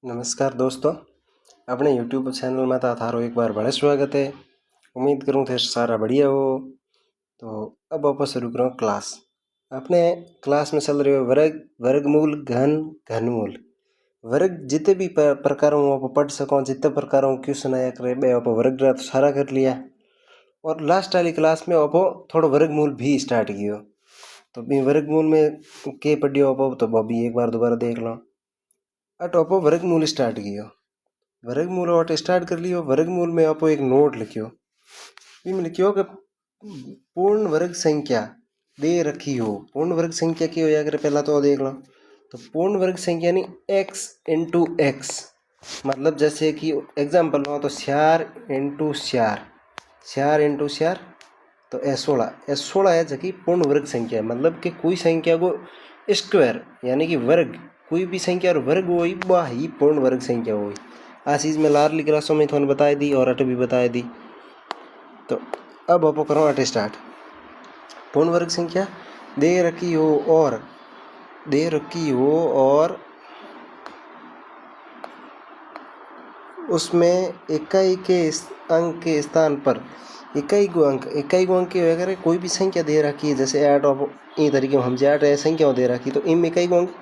नमस्कार दोस्तों, अपने यूट्यूब चैनल में थारो एक बार बड़े स्वागत है। उम्मीद करूँ थे सारा बढ़िया हो। तो अब आप शुरू करो क्लास। अपने क्लास में चल रहे हो वर्ग, वर्गमूल, घन, घनमूल। वर्ग जितने भी प्रकारों आप पढ़ सको, जितने प्रकारों क्वेश्चन आया करे बे आप वर्ग तो सारा कर लिया। और लास्ट वाली क्लास में आप थोड़ा वर्गमूल भी स्टार्ट किया। तो भी वर्गमूल में के पढ़ियो आप तो वो भी एक बार दोबारा देख लो। अट आप वर्गमूल स्टार्ट किया, वर्गमूल और स्टार्ट कर लियो। वर्गमूल में आप एक नोट लिखियो, इसमें लिखियो कि पूर्ण वर्ग संख्या दे रखी हो। पूर्ण वर्ग संख्या की हो अगर पहला तो देख लो। तो पूर्ण वर्ग संख्या नहीं x इंटू एक्स, मतलब जैसे कि एग्जाम्पल लो तो 4 इंटू 4, 4 इंटू 4 तो S16 है जबकि पूर्ण वर्ग संख्या, मतलब कि कोई संख्या को स्क्वायर यानी कि वर्ग, कोई भी संख्या और वर्ग हो वह ही पूर्ण वर्ग संख्या हो। आ चीज़ में लाडली क्लासों में थोड़ा बताई दी और अट भी बताई दी। तो अब आप करो अट स्टार्ट। पूर्ण वर्ग संख्या दे रखी हो और उसमें इकाई के अंक के स्थान पर इकाई को अंक वगैरह कोई भी संख्या दे रखी है, जैसे 8 ये तरीके हम 8 संख्या दे रखी, तो इनमें इकाई को अंक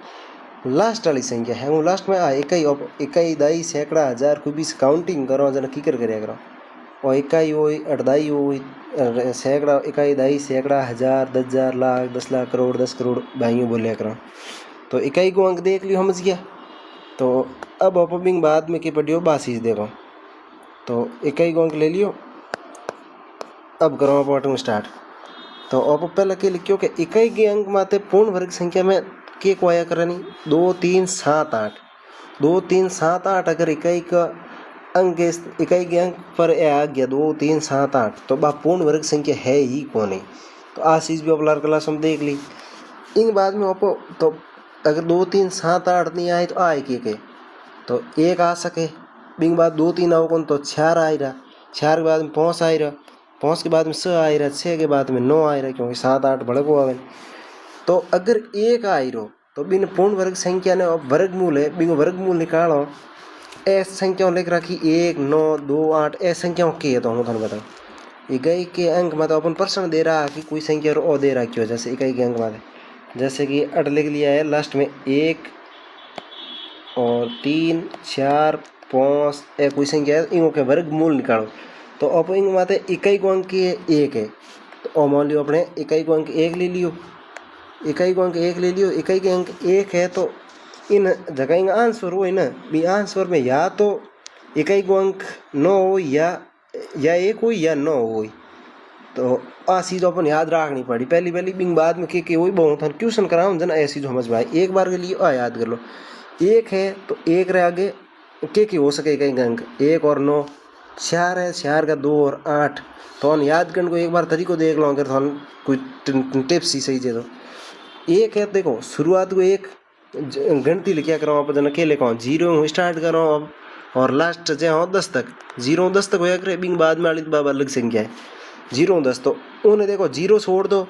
लास्ट वाली संख्या है वो लास्ट में इकाई दाई सैकड़ा हजार कोई भी काउंटिंग करो जना कीकर करे करो। और इकाई हो अड़दाई हो सैकड़ा, इकाई दाई सैकड़ा हजार 10,000 लाख 10 लाख करोड़ 10 करोड़ भाइयों बोलिया करो। तो इकाई को अंक देख लियो, समझ गया। तो अब आप बाद में के पढ़ियो बासीज देखो। तो इकाई को अंक ले लियो, अब करो आप ऑटो स्टार्ट। तो आप पहले के लिखियो कि इकाई के अंक माते पूर्ण वर्ग संख्या में के को आया करनी 2 3 7 8, 2 3 7 8 अगर इकाई का अंक इकाई के अंक पर आ गया 2 3 7 8 तो बा पूर्ण वर्ग संख्या है ही कौन है। तो आ चीज़ भी आप क्लास में देख ली। इन बाद में आप तो अगर 2 3 7 8 नहीं आए तो आए के तो एक आ सके, बिंग बाद 2 3 आओ कौन तो 4 आ रहा, 4 के बाद में 5 आ रहा, 5 के बाद में 6 आ रहा, 6 के बाद में 9 आ रहा, क्योंकि 7 8 भड़को आवे। तो अगर एक आ रहा तो बिन पूर्ण वर्ग संख्या ने वर्गमूल है, बिन वर्गमूल निकालो। ऐसी संख्याओं लिख रखी 1 9 2 8 ऐसी संख्याओं की है। तो हम थोड़ा बताओ इकाई के अंक में तो अपन प्रश्न दे रहा है कि कोई संख्या और दे रखी हो, जैसे इकाई के अंक में जैसे कि 8 लिख लिया है, लास्ट में 1 और 3 4 5 कोई संख्या है, इनों के वर्गमूल निकालो। तो अब इन माते इकाई को अंक एक है, तो मान लियो अपने इकाई को अंक 1 ले लियो, इकाई को अंक 1 ले लियो, इकाई के अंक 1 है तो इन जगह का आंसर हो ना, भी आंसर में या तो इकाई को अंक 9 हो या 1 हो या 9 हो। तो आ चीज़ अपन याद रखनी पड़ी पहली बिंग बाद में के वही बहुत क्वेश्चन कराऊँ जना ऐसी जो समझ में आए एक बार के लिए आ याद कर लो। 1 है तो 1 रे आगे के हो सके इकाई का अंक 1 और 9, 4 है 4 का 2 और 8। तो हम याद करने को एक बार तरीको देख लो, अगर हम कोई टिप्स ही सही है तो 1 है, देखो शुरुआत को एक गणती लिखा करो आप जना के लिखो 0 स्टार्ट करो अब और लास्ट जे हो 10 तक, 0 10 तक होया करे, बिंग बाद में वाली बाबा अलग संख्या है 0 10। तो उन्हें देखो 0 छोड़ दो,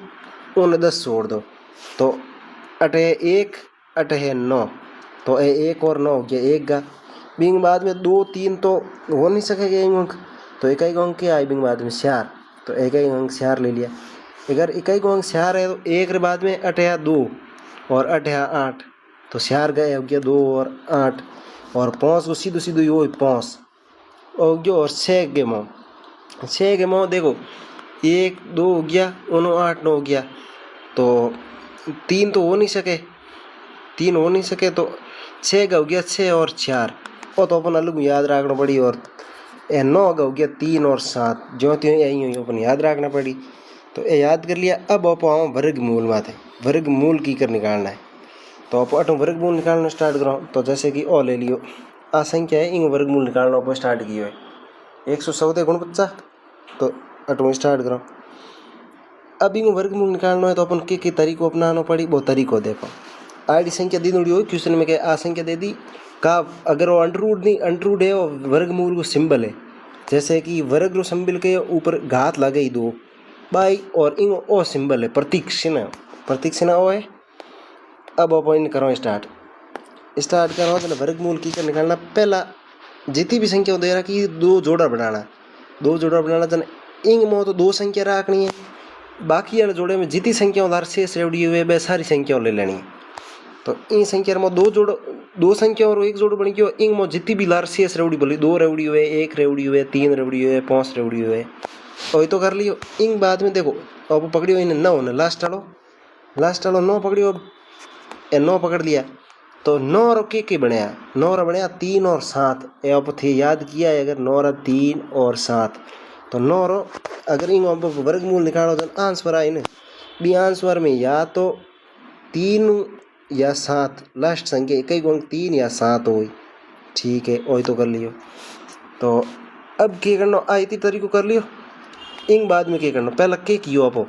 उन्हें 10 छोड़ दो, तो अटे 1 अटे 9, तो 1 और 9 हो गया 1 का। बिंग बाद में 2 3 तो हो नहीं सकेगा अंक, तो इकाई का अंक क्या है बिंग बाद में 4, तो इकाई अंक 4 ले लिया। अगर इकाई को अंक 4 है तो 1 के बाद में अटे 2 और अटे 8, तो 4 गए हो गया 2 और 8 और 5 को सीधो सीधो यो 5 हो गया और 6 के मो देखो 1 2 हो गया 9 8 9 हो गया, तो 3 तो हो नहीं सके, 3 हो नहीं सके, तो 6 का हो गया 6 और 4, और तो अपन अलग याद रखना पड़ी। और 9 का हो गया 3 और 7, जो त्यों यही अपन याद रखना पड़ी। तो ये याद कर लिया। अब आप आओ वर्गमूल में थे, वर्गमूल की कर निकालना है। तो आप अटो वर्गमूल निकालना स्टार्ट करो। तो जैसे कि ओ ले लियो आ संख्या है, इन वर्गमूल निकालना आप स्टार्ट किया है 114 गुण 50, तो अटो स्टार्ट करो। अब इन वर्गमूल निकालना है तो अपन के तरीको अपनाना पड़ी, वो तरीको देखो। आड़ी संख्या दी दी हो क्वेश्चन में क्या आ संख्या दे दी का, अगर वो अंडरवुड नहीं अंडरवुड है वो वर्गमूल को सिंबल है, जैसे कि वर्ग रो सिंबल के ऊपर घात लगे दो बाई और इन ओ सिंबल है प्रतीक चिन्ह, प्रतीक चिन्ह ओ है। अब आप इन करो स्टार्ट। स्टार्ट करो तो वर्गमूल की कर निकालना। पहला जितनी भी संख्या दे रखी दो जोड़ा बनाना, दो जोड़ा बनाना जन इंग में तो दो संख्या रखनी है, बाकी वाले जोड़े में जितनी संख्या उधार शेष रेवड़ी हुए वह सारी संख्या ले लेनी है। तो इन संख्या में दो संख्या और एक जोड़ बन गयो। इंग में जितनी भी लार शेष रेवड़ी बोली, दो रेवड़ी हुए, एक रेवड़ी हुए, तीन रेवड़ी हुए, 5 रेवड़ी हुए, और तो कर लियो। इंग बाद में देखो अब पकड़ियो इन्हें 9 ने लास्ट वालो 9 पकड़ियो, 9 पकड़ लिया तो 9 और के बनया, 9 और बनया 3 और 7। अब थे याद किया है अगर 9 और 3 और 7 तो 9 और अगर इन वर्गमूल निकालो तो आंसर आए ना बी आंसर में या तो 3 या 7 लास्ट संख्या कई गुण 3 या 7 हो। ठीक है वही तो कर लियो। तो अब क्या करना आई तरीको कर लियो। इंग बाद में क्या करना पहला के कियो आपो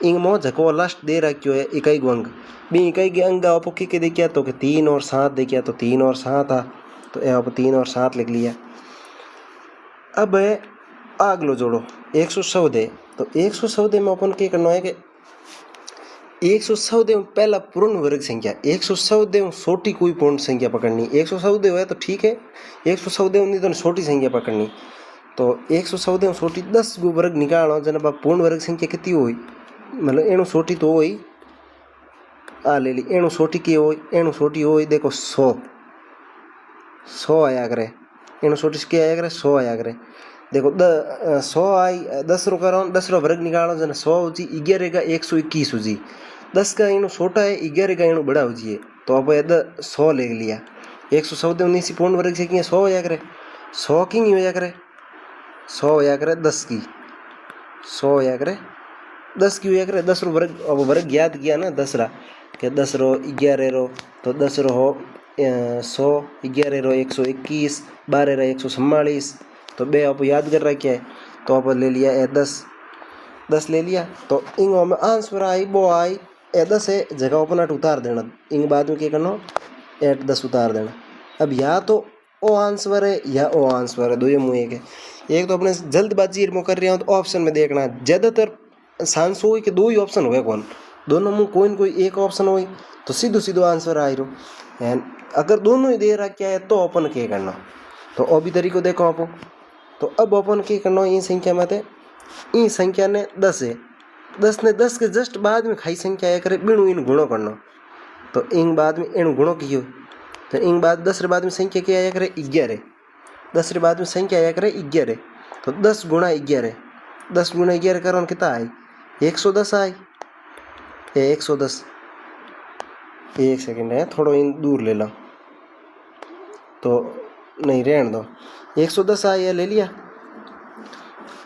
इंग मो झको लास्ट दे रखियो है इकाई गो अंक बी इकाई के अंक आपो के देखिया तो कि 3 और 7 देखिया तो 3 और 7 आ तो ये आप 3 और 7 लिख लिया। अब अगलो जोड़ो 114 तो 114 में अपन क्या करना है कि 114 में पहला पूर्ण वर्ग संख्या 114 में छोटी कोई पूर्ण संख्या पकड़नी। 114 है तो ठीक है, 114 नहीं तो छोटी संख्या पकड़नी। तो 114 में छोटी 10 गो वर्ग निकालो जन पूर्ण वर्ग संख्या कितनी हुई मतलब एणु छोटी तो हुई आ ले ली एणु छोटी की हुई एणु छोटी हुई देखो 100 आया करे एणु छोटी क्या आया करे 100 आया करे। देखो 100 आई 10 रो करो 10 रो वर्ग निकालो जन 100 हो जी 11 का 121 हो जी 10 का इणु छोटा है 11 का इणु बड़ा हो जी तो अब 100 ले लिया। 114 में सी पूर्ण वर्ग से 100 होया करे 100 की नहीं होया करे 100 होया करे 10 की 100 होया करे 10 की होया करे 10 रो वर्ग अब वर्ग याद किया ना 10 रा के 10 रो 11 रो तो 10 रो हो 100 11 रो 121 12 रो 144 तो बे आप याद कर रखा है तो आप ले लिया 10 ले लिया। तो इंग में आंसर आई वो आई 10 है जगह अपन उतार देना। इंग बाद में क्या करना 10 उतार देना। अब या तो ओ आंसर है या ओ आंसर है दो मुँह एक तो अपने जल्दबाजी में कर रहे हो तो ऑप्शन में देखना ज़्यादातर चांस हो कि दो ही ऑप्शन हो कौन दोनों में कोई एक ऑप्शन हो तो सीधो आंसर आ रहा है। अगर दोनों ही दे रहा क्या है तो अपन क्या करना तो अभी तरीको देखो आप। तो अब अपन क्या करना इन संख्या में थे इन संख्या ने 10 है 10 ने 10 के जस्ट बाद में खाई संख्या आया करे बिणु इन गुणों करना। तो इंग बाद में इन गुणों की हो तो इंग बाद 10 बाद में संख्या क्या आया करे 11 10 बाद में संख्या आया करे 11 तो 10 गुणा 11 10 गुणा 11 करो कितना आई 110 आई 110 एक सेकंड है थोड़ा इन दूर ले लो तो नहीं रहने दो 110 आई है ले लिया।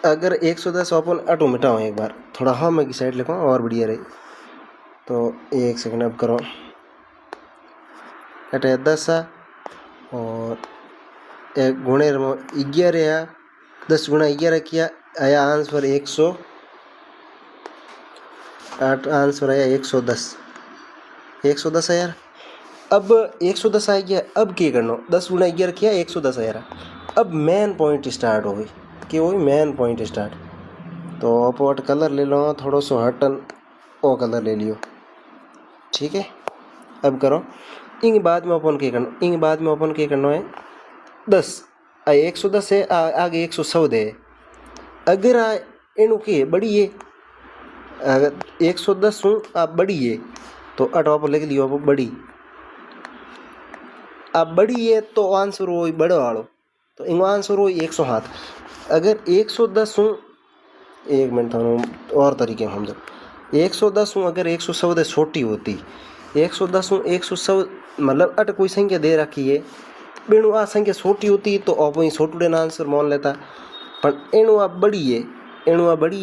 अगर 110 अपन ऑटो मिटाओ एक बार थोड़ा हाँ मैं की साइड लिखूँ और बढ़िया रही तो एक सेकंड अब करो अटे 10 और एक गुणे 11 है 10 गुणा 11 किया आया आंसर 108 आंसर आया 110 है यार। अब 110 आ गया अब क्या करना 10 गुणा 11 किया 110 है यार। अब मेन पॉइंट स्टार्ट हो गई कि वही मेन पॉइंट स्टार्ट। तो अपोट कलर ले लो थोड़ा सो हटन ओ कलर ले लियो ठीक है। अब करो इंग बाद में अपन क्या करना इंग बाद में अपन क्या करना है 10 110 है आगे 114 है अगर इनू की बड़ी है अगर 110 हूँ आप बड़ी है तो अटॉप लिख लियो आप बड़ी आप बड़ी है तो आंसर हो बड़े वालो तो इंग आंसर हो 107। अगर 110 हूँ एक मिनट और तरीके हम जब 110 हूँ अगर 114 छोटी होती 110 हूँ 114 मतलब अट कोई संख्या दे रखी है बेणु आ संख्या छोटी होती तो आप वही छोटूडे ना आंसर मान लेता पर एणु आ बड़ी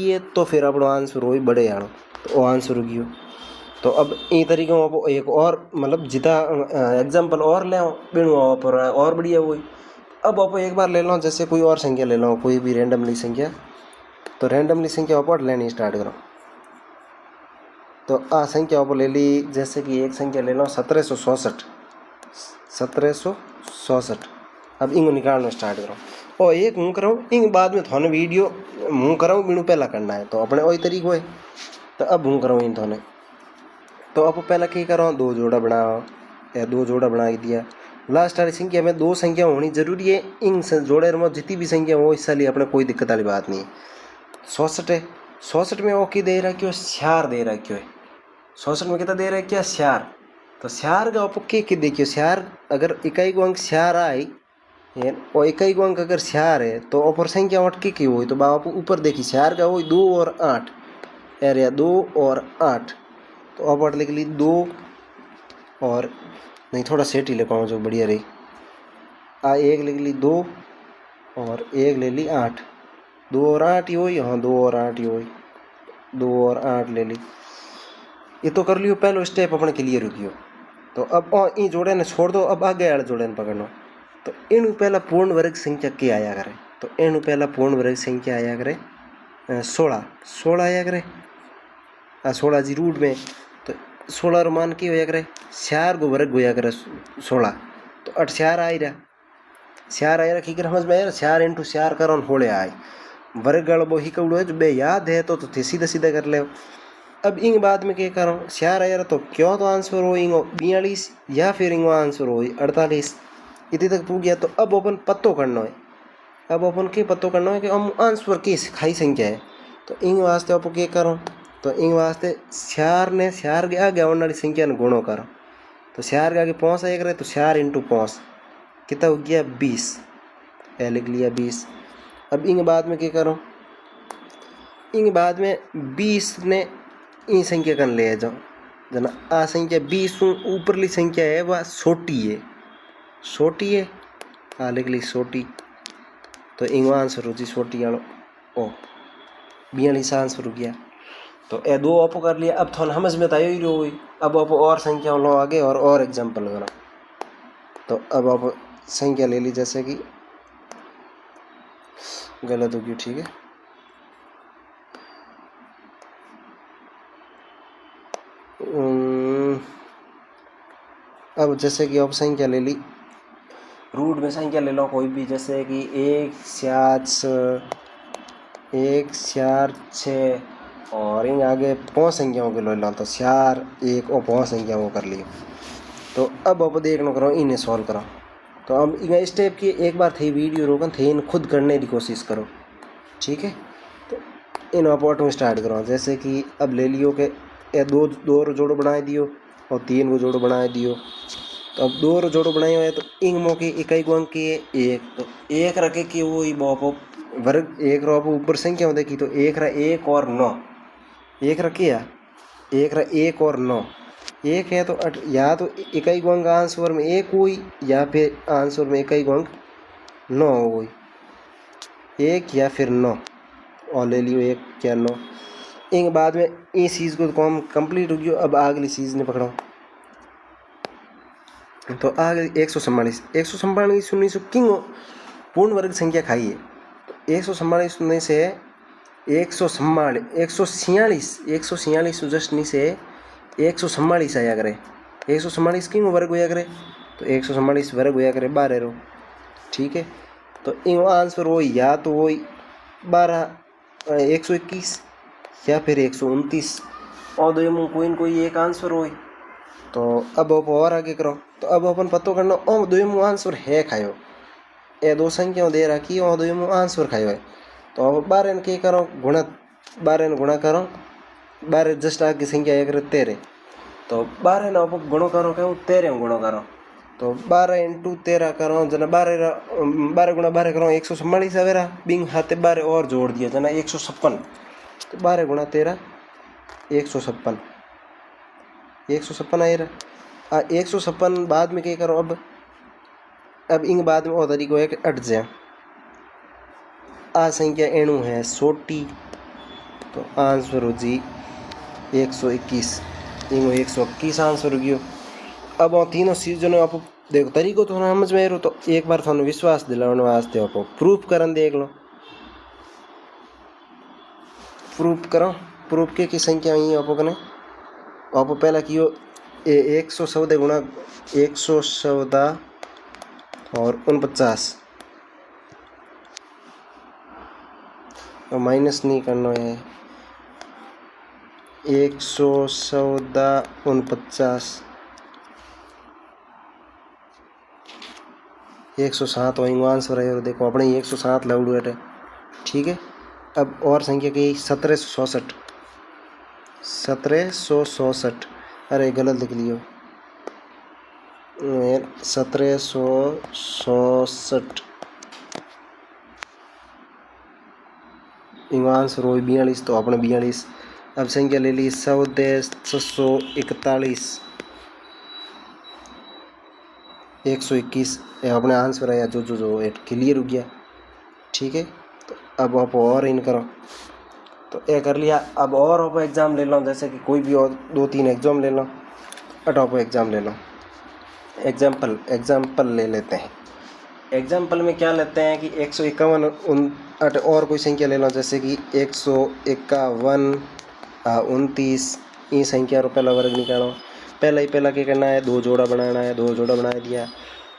है तो फिर अपनो आंसर हो बड़े आनो तो आंसर हो गयो। तो अब ई तरीके आप एक और मतलब जिता एग्जाम्पल और ले बेणु पर और बढ़िया हुई। अब आप एक बार ले लो जैसे कोई और संख्या ले लो कोई भी रैंडमली संख्या तो रैंडमली संख्या आप लेनी स्टार्ट करो। तो आ संख्या आप ले ली जैसे कि एक संख्या ले लो 1767। अब इंग निकालना स्टार्ट करो और एक मुँह कराऊँ इंग बाद में थाने वीडियो मुँह कराऊँ बिनु पहला करना है तो अपने वही तरीको है। तो अब मुँह कराऊँ इन थाने तो अब पहला क्या करो दो जोड़ा बनाओ दो जोड़ा बना दिया। लास्ट वाली संख्या में दो संख्या होनी जरूरी है। इन जोड़े में जितनी भी संख्या हो इससे लिए अपने कोई दिक्कत वाली बात नहीं है। 66 है, 66 में ओके दे रखियो है, स्यार दे रखियो है। 66 में कितना दे रखियो है, स्यार। तो स्यार का आपको के देखियो, स्यार अगर इकाई को अंक स्यार आई और इकाई को अंक अगर स्यार है तो ऊपर संख्या अटके की हो तो बाप ऊपर देखी स्यार का हो 2 और 8 एरिया 2 और 8 तो अब लिख ली 2 और नहीं थोड़ा सेट ही लिखवाऊँ जो बढ़िया रही। एक लिख ली 2 और एक ले ली 8, 2 और 8 ही हुई। हाँ 2 और 8 ही हुई, 2 और 8 ले ली। ये तो कर लियो पहलो स्टेप अपने क्लियर रखियो। तो अब इन जोड़े ने छोड़ दो, अब आगे वाले जोड़े ने पकड़ना। तो इन पहला पूर्ण वर्ग संख्या क्या आया करे, तो इन पहला पूर्ण वर्ग संख्या आया करे 16 आया करे। 16 जी रूट में तो 16 रो मान की होया करे, स्यार को वर्ग होया करे 16। तो 8 स्यार आई रहा, स्यार आया रखी कर समझ में आया, स्यार इंटू स्यार करो होले आए। वर्ग गल वो ही कौड़ो है जो बे याद है तो सीधा सीधा कर ले। अब इन बाद में क्या करो, स्यार आया तो क्यों तो आंसर हो इंगो 42 या फिर इंगो आंसर हो 48 इतनी तक पूछ गया। तो अब अपन पत्तो करना है, अब अपन के पत्तो करना है कि हम आंसर की खाई संख्या है। तो इन वास्ते आप क्या करो, तो इन वास्ते स्यार ने स्यार के आगे आने वाली संख्या ने गुणो करो। तो स्यार के आगे 5 आया करे तो स्यार इंटू 5 कितना हो गया 20, लिख लिया 20। अब इन बाद में क्या करो, इन बाद में 20 ने इन संख्या कर ले जाओ जना आ संख्या 20 ऊपरली संख्या है वह छोटी है, छोटी है लिख ली छोटी। तो इन आंसर हो जी छोटी वालो ओ 42 आंसर हो गया। तो ए दो आप कर लिया। अब थोड़ा समझ में तो ही रहो हुई। अब आप और संख्या लो आगे और एग्जाम्पल करो। तो अब आप संख्या ले ली, जैसे कि गलत होगी, ठीक है। अब जैसे कि आप संख्या ले ली, रूट में संख्या ले लो कोई भी, जैसे कि 1 4 6 और इन आगे 5 संख्याओं के ले लो तो 4 1 और 5 संख्याओं कर लियो। तो अब आप देखना करो इन्हें सॉल्व करो। तो अब इन स्टेप की एक बार थे वीडियो रोकन थे इन खुद करने की कोशिश करो, ठीक है। तो इन आप में स्टार्ट करो। जैसे कि अब ले लियो कि दो जोड़ो बनाए दियो और 3 को जोड़ो बनाए दियो। तो अब 2 जोड़ो बनाए हुए तो इन मौके इकाई को अंक की 1, तो 1 रखे कि वो बॉप वर्ग 1 रो ऊपर संख्या देखी तो 1 रा 1 और 9 1 रखे या 1 रा 1 और 9 1 है। तो या तो इकाई को अंक आंसर में 1 हुई या फिर आंसर में इकाई को अंक 9 हुई, 1 या फिर 9 और ले लियो 1 या 9। इन बाद में इस चीज़ को काम कंप्लीट हो गया। अब अगली चीज़ ने पकड़ो। तो आगे 144 सुनने से किंग पूर्ण वर्ग संख्या खाई है। तो 144 सुनने से 146 जस्ट नी से 144 आया करे। 144 किंग वर्ग होया करे तो 144 वर्ग होया करे 12 रो, ठीक है। तो इन आंसर हो या तो वो 121 या फिर 129 और दो में कोई एक आंसर हो। तो अब आप और आगे करो। तो अब अपन पतो करना ओ दो में आंसर है खायो, ये दो संख्या दे रखी और दो में आंसर खायो है। तो अब 12 ने क्या करो गुणा, 12 ने गुणा करो, 12 जस्ट आगे संख्या एक 13। तो 12 ना आप गुणो करो क्या 13 गुणो करो। तो 12 इंटू 13 करो जना 12 गुणा 12 करो 144 आवेरा। बिंग हाथे 12 और जोड़ दिया जना 156। तो 12 गुणा 13 156 आए रहा। 156 बाद में क्या करो, अब इन बाद में और तरीको है कि अट जाए आ संख्या एणु है छोटी। तो आंसर हो जी 121, इंगो 121 आंसर हो गयो। अब तीनों सीजनों आप देखो तरीको तो समझ में आ रहा। तो एक बार थानू विश्वास दिलाने वास्ते आप प्रूफ करन देख लो। प्रूफ करो, प्रूफ की संख्या ही आपने आप पहला कियो 114 गुणा 114 और 49 और माइनस नहीं करना है। 114 49 107 हो आंसर है। देखो अपने 107 लाउडू है। ठीक है, अब और संख्या की 1767। 1767, अरे गलत लिख लियो, 1767 आंसर हो 42। तो अपने 42। अब संख्या ले ली 1441, 121 अपने आंसर आया। जो जो जो एट क्लियर हो गया। ठीक है, तो अब आप और इन करो। तो ये कर लिया। अब और आप एग्ज़ाम ले लो, जैसे कि कोई भी और 2-3 एग्ज़ाम ले लो। आप एग्ज़ाम ले लो। एग्जाम्पल ले लेते हैं। एग्जाम्पल में क्या लेते हैं कि 151 और कोई संख्या ले लो, जैसे कि 151, 29, ये संख्या रो पहला वर्ग निकालो। पहला क्या करना है, 2 जोड़ा बनाना है। 2 जोड़ा बना दिया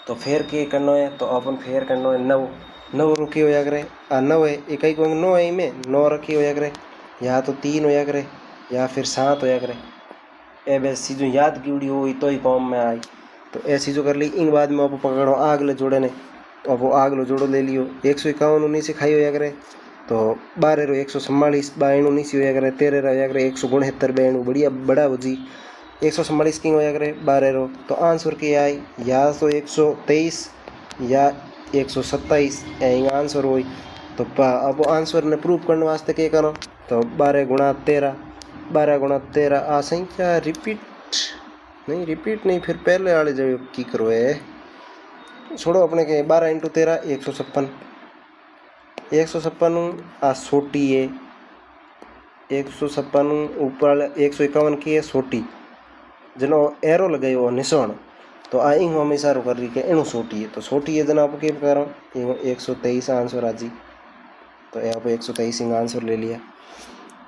तो फिर क्या करना है, तो अपन फिर करना है 9। 9 रुकी होया करे, 9 है, इकाई को 9 है, में 9 रखी होया करे, या तो 3 होया करे या फिर 7 होया करे। ए बस चीज़ों याद की हुई तो ही कॉम में आई। तो ऐसी जो कर ली। इन बाद में आप पकड़ो आगले जोड़े ने, तो अब वो आगलो जोड़ो ले लियो। 151 19 से खाई होया करे, तो 12 रो 144, 22 19 होया करे, 13 होया करे 169, 92 बढ़िया बड़ा हो जी। 144 की होया करे 12 रो, तो आंसर की आई या तो 123 या 127 आंसर हो। तो अब आंसर ने प्रूव करने वास्ते क्या करो, तो 12 गुणा 13, 12 गुणा 13 आ संख्या रिपीट नहीं, फिर पहले वाले जो की करो है, छोड़ो अपने के 12 × 13 156, 156 आ सोटी है, 156 ऊपर 151 की है सोटी, जनो एरो लगायो निशान, तो आ इंग हमेशा रो कर रही के इनु सोटी है। तो सोटी है जना आप के करो 123 आंसर आ जी। तो ये आप 123 आंसर ले लिया।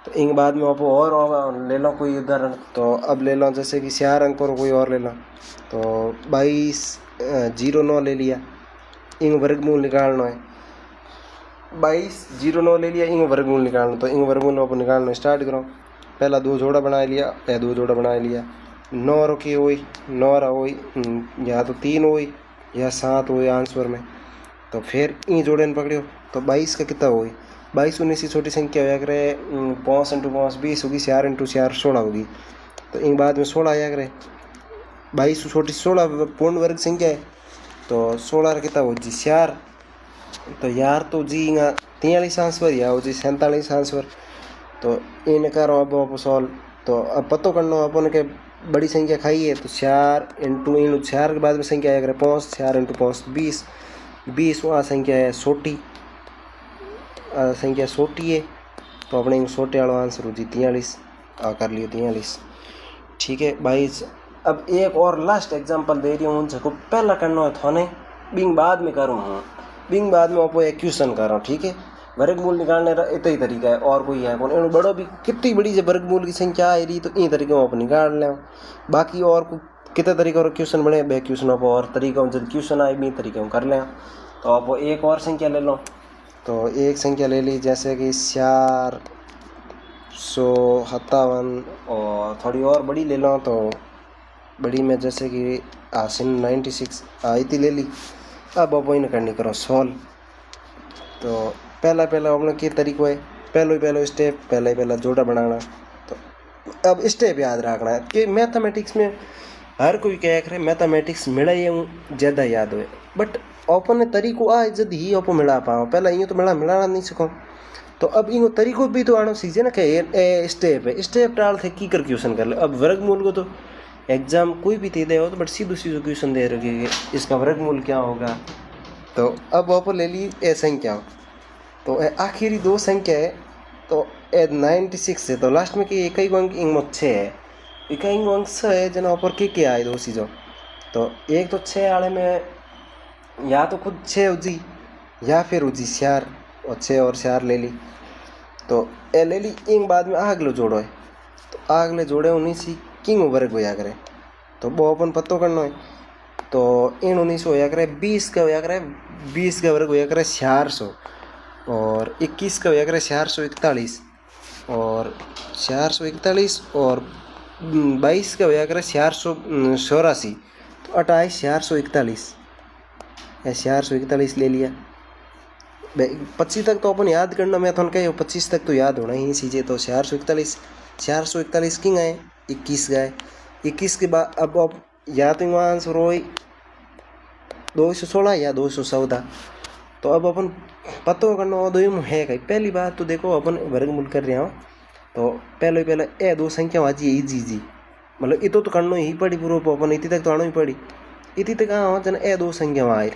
तो इंग बाद में आप और ले लो कोई उदाहरण। तो अब ले लो जैसे कि 4 अंक और कोई और ले लो, तो 22 09 ले लिया। इंग वर्गमूल निकालना है, 22 09 ले लिया, इंग वर्गमूल निकालना। तो इंग वर्गमूल आप निकालना स्टार्ट करो। पहला 2 जोड़ा बना लिया, 2 जोड़ा बना लिया। 9 रखी हुई, 9 हुई, या तो 3 हुई या 7 हुई आंसर में। तो फिर इन जोड़े ने पकड़ियो, तो 22 का कितना हुई, 22 19 की छोटी संख्या होया करे 5 × 5 20 होगी, 4 × 4 16 होगी। तो इन बाद में 16 आया करे, 22 छोटी 16 पूर्ण वर्ग संख्या है, तो 16 कितना हो जी 4। तो यार तो जी 43 आंसर या हो जी 47 आंसर। तो इन करो अब सॉल्व। तो अब पतो करना अपन के बड़ी संख्या खाई है, तो 4 × 4 के बाद में संख्या आया करे 5, 4 × 5 20, 20 वहाँ संख्या है सोटी, संख्या सोटी है। तो अपने सोटे वाला आंसर हो जी 43, कर लियो 43। ठीक है 22। अब एक और लास्ट एग्जांपल दे रही हूँ, उनको पहला करना है थाने, बिंग बाद में करूँ हूँ, बिंग बाद में आपको एक क्वेश्चन कर रहा हूँ। ठीक है, वर्गमूल निकालने का इतना ही तरीका है, और कोई है कौन बड़ो भी कितनी बड़ी जब वर्गमूल की संख्या आ रही तो इन तरीके में आप निकाल लें। बाकी और कितने तरीके और क्वेश्चन बने बे क्वेश्चन आप और तरीका जब क्वेश्चन आए भी तरीके में कर लें। तो आप एक और संख्या ले लो। तो एक संख्या ले ली जैसे कि 457, और थोड़ी और बड़ी ले लो। तो बड़ी में जैसे कि 96 इतनी ले ली। अब आप वही करनी करो सॉल्व। तो पहला अपने के तरीको है, पहलो स्टेप पहला जोड़ा बनाना। तो अब स्टेप याद रखना है कि मैथमेटिक्स में हर कोई क्या करे मैथमेटिक्स मिला ज़्यादा याद हुए, बट अपन तरीको आ जब ही आप मिला पाओ, पहला यूँ तो मिलाना नहीं सको। तो अब इन तरीको भी तो आना सीखे ना कि स्टेप है, स्टेप डाल थे की कर क्वेश्चन कर ले। अब वर्गमूल को तो एग्जाम कोई भी दे हो तो बट सीधो क्वेश्चन दे रखे कि इसका वर्गमूल क्या होगा। तो अब आप ले ली ए संख्या, तो आखिरी 2 संख्या है, तो 96 है। तो लास्ट में कि इकाई अंक इंग 6 है, इकाई अंक 6 है जना ऊपर के आए 2 चीज़ों। तो एक तो 6 वाले में या तो खुद 6 हो जी या फिर हो जी 4, और 6 और 4 ले ली। तो ए ले ली इंग बाद में आगलो जोड़ो है, तो आगले जोड़े 19 किंग वर्ग होया करे। तो वो अपन पतो करना है। तो इन 19 होया करे 20 का होया करे, 20 का वर्ग होया करे 400, और 21 का होया करे 441, और 441, और 22 का होया करे 484। तो 28 441 441 ले लिया। 25 तक तो अपन याद करना, मैं थोड़ा कहे 25 तक तो याद होना ही चीज़ें। तो 441 किंग आए 21 गए। 21 के बाद अब या तो वहाँ आंसर हो 216 या 214। तो अब अपन पता करना हो दो है कहीं। पहली बात तो देखो अपन वर्गमूल कर रहे हो तो पहले ए दो संख्या वाजी इजी मतलब इतो तो करना ही पड़ी पूरा अपन इतनी तक तो आना ही पड़ी। इतनी तक हाँ जन ए दो संख्या आए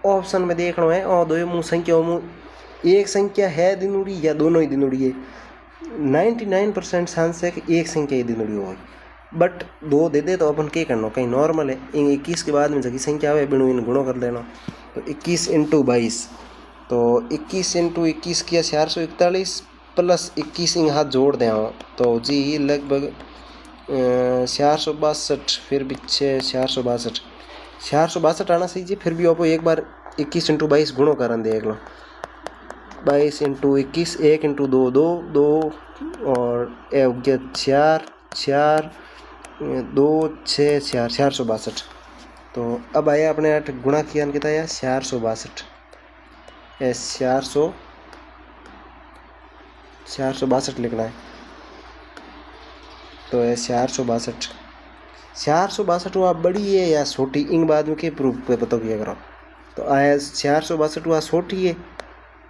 ऑप्शन में देखना है और दो मुँह संख्या मुँह एक संख्या है दिनूड़ी या दोनों ही दिनूड़ी है। 99% चांस है कि एक संख्या ही दिनूड़ी हो, बट दो दे दे तो अपन क्या करना कहीं नॉर्मल है। इन 21 के बाद में जगह संख्या आवे बिनु इन गुणों कर लेना। तो 21 × 22 तो 21 × 21 किया 441 प्लस 21 इन हाथ जोड़ दें तो जी लगभग 462 फिर पीछे 462 आना सही जी। फिर भी आपको एक बार 21 × 22 गुणों करन देख लो। 22 × 21 1 × 2 2 2 और 4 4 2 6 4 462। तो अब आया अपने 8 गुणा किया कितना आया 462 462 लिखना है। तो है 462 हुआ बड़ी है या छोटी इन बाद में के प्रूफ पे पता किया करो। तो आया 462 हुआ छोटी है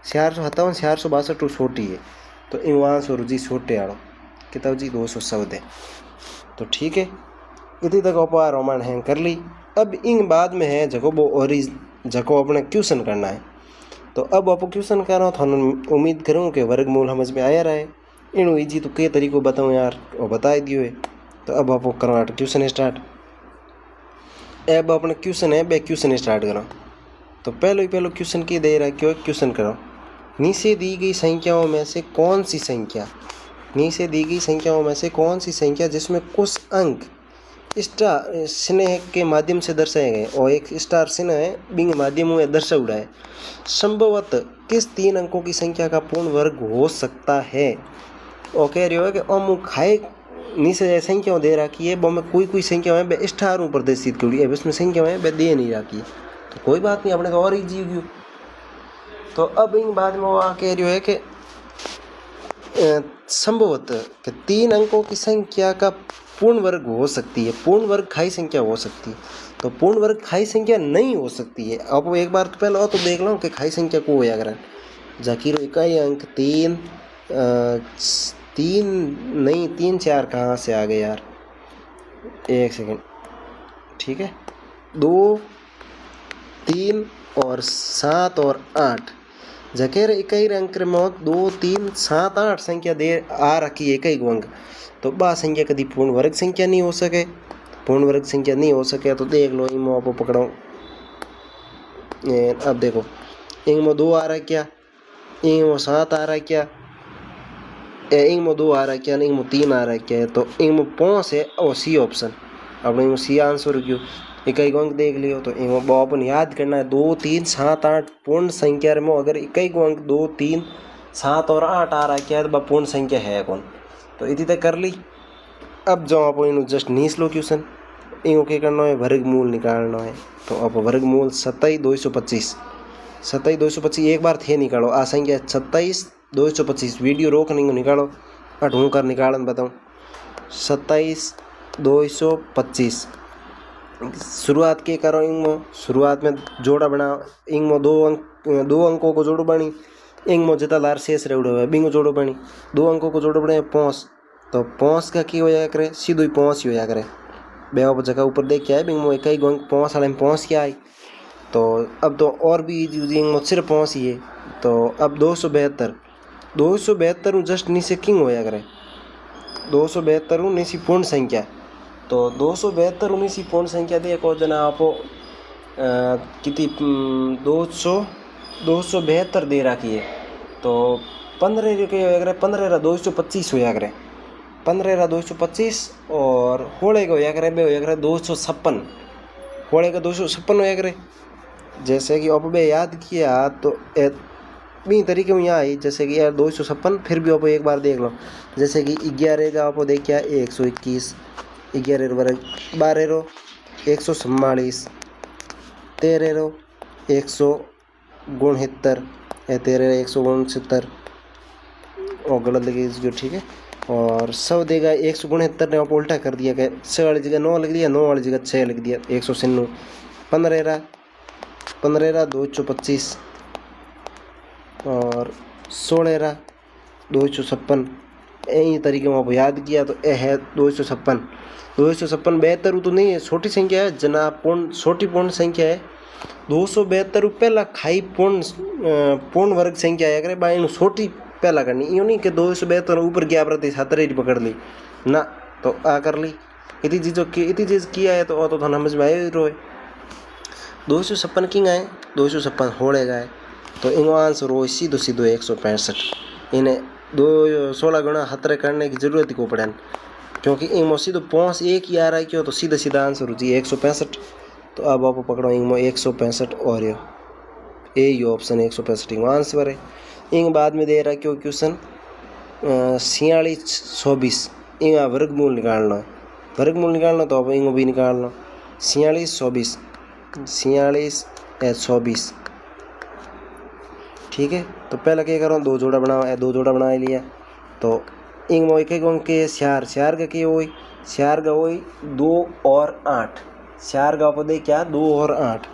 457 462 छोटी है। तो इन वहाँ से रुचि छोटे आड़ो कितना जी 214। तो ठीक है इतनी तक आप रोमान हैंग कर ली। अब इन बाद में है जको वो ओरिज जको अपने क्वेश्चन करना है। तो अब आप क्वेश्चन कर रहा हूँ थानू उम्मीद करूँ कि वर्गमूल समझ में आया रहे। इन इजी तो कई तरीकों बताऊँ यार वो बता दियो है। तो अब आप करो क्वेश्चन स्टार्ट। अब अपने क्वेश्चन है बे क्वेश्चन स्टार्ट करो। तो पहले क्वेश्चन की दे रहा है क्यों क्वेश्चन करो। नीचे दी गई संख्याओं में से कौन सी संख्या जिसमें कुछ अंक स्टार स्नेह के माध्यम से दर्शाए गए और एक स्टार स्नेह है बिंग माध्यम में दर्शाया है संभवतः किस 3 अंकों की संख्या का पूर्ण वर्ग हो सकता है। और कह रहे हो कि अमु खाए नीचे संख्या दे रखी है वो में कोई संख्या है बे स्टार प्रदर्शित की है इसमें संख्या है बे दे नहीं रखी है। तो कोई बात नहीं अपने तो और इजी गयो। तो अब इन बाद में वो कह रहे हो कि संभवतः कि 3 अंकों की संख्या का पूर्ण वर्ग हो सकती है, पूर्ण वर्ग खाई संख्या हो सकती है। तो पूर्ण वर्ग खाई संख्या नहीं हो सकती है। आप एक बार तो पहले तो देख लो कि खाई संख्या को होया करें जाकिर इकाई अंक 3 नहीं 3 4 कहाँ से आ गए यार एक सेकंड ठीक है 2 3 और 7 और 8 जकेर इकाई अंक में 2 3 7 8 संख्या दे आ रखी है इकाई अंक। तो बा संख्या कभी पूर्ण वर्ग संख्या नहीं हो सके। पूर्ण वर्ग संख्या नहीं हो सके तो देख लो इनमें आप पकड़ो। अब देखो इनमें 2 आ रहा है क्या इनमें 7 आ रहा है क्या इनमें 2 आ रहा है क्या इनमें 3 आ रहा है क्या। तो इनमें 5 है और सी ऑप्शन अब इनमें सी आंसर क्यों इकाई अंक देख लियो। तो इनमें अपन याद करना है 2 3 7 8 पूर्ण संख्या में अगर इकाई अंक 2 3 7 और 8 आ रहा है क्या तो पूर्ण संख्या है कौन। तो इतनी तक कर ली। अब जो आप इन जस्ट नीच लो क्वेश्चन इनको क्या करना है वर्गमूल निकालना है। तो आप वर्गमूल 27 225 एक बार थे निकालो आ संख्या 27 225 वीडियो रोक नहीं निकालो ढूंढ कर निकालन बताऊँ 27 225। शुरुआत के करो इनमें शुरुआत में जोड़ा बनाओ इनमें 2 अंकों को जोड़ो बनी इनमें जितना शेष रेवड़ो है बिंगो जोड़ो बनी 2 अंकों को जोड़ो बने 5। तो 5 का की होया करे सीधो ही 5 ही होया करे बे जगह ऊपर देख के आए बिंग में इकाई अंक 5 वाले में 5 क्या आई। तो अब तो और भी यूजिंग में सिर्फ 5 ही है। तो अब 272 जस्ट नीचे किंग होया करे 272 नीचे पूर्ण संख्या। तो 272 नीचे पूर्ण संख्या देखो जना आप कितनी 272 दे रखी है। तो 15 के होया करे 15 225 होया करे 15 225 और होड़े का होया करे बे होया करे 256 होड़े का 256 होया करे। जैसे कि आप बे याद किया तो भी तरीके में यहाँ आई जैसे कि यार 256 फिर भी आप एक बार देख लो जैसे कि 11 का आप देखिए 121 11 वर्ग 12 144 13 169 है, 169 और गलत लगी जो, ठीक है। और 100 देगा 169 ने आप उल्टा कर दिया, 6 वाली जगह 9 लिख दिया, 9 वाली जगह 6 लिख दिया, 196। 15 225 और 16 256। यही तरीके में आप याद किया तो यह है 256। 256 72 तो नहीं है, छोटी संख्या है जनाब, छोटी पूर्ण संख्या है। 272 पहला खाई पूर्ण वर्ग संख्या है, अगर भाई छोटी पहला करनी, यूँ नहीं कि 272 ऊपर गया प्रति 17 पकड़ ली ना, तो आ कर ली इतनी चीज़ किया है तो समझ में आए रोए। 256 किंग आए, 256 होड़े गए, तो इनको आंसर हो सीधो 165। इन्हें 16 गुणा 17 करने की जरूरत ही को पड़े, क्योंकि इनमें सीधो 5 एक ही आ रहा है क्यों, तो सीधा आंसर हो जी 165। तो अब आप पकड़ो इनमें 165 और ये ऑप्शन 165 इनका आंसर है। इन बाद में दे रहा क्यों क्वेश्चन 4624 इनका वर्गमूल निकालना, तो अब इनको भी निकालना 46 24, ठीक है। तो पहला क्या करो, 2 जोड़ा बनाओ, 2 जोड़ा बना लिया, तो इंग एक अंक के श्यार का क्या हो, श्यार का हो 2 और 8, श्यार का आप दे क्या 2 और 8,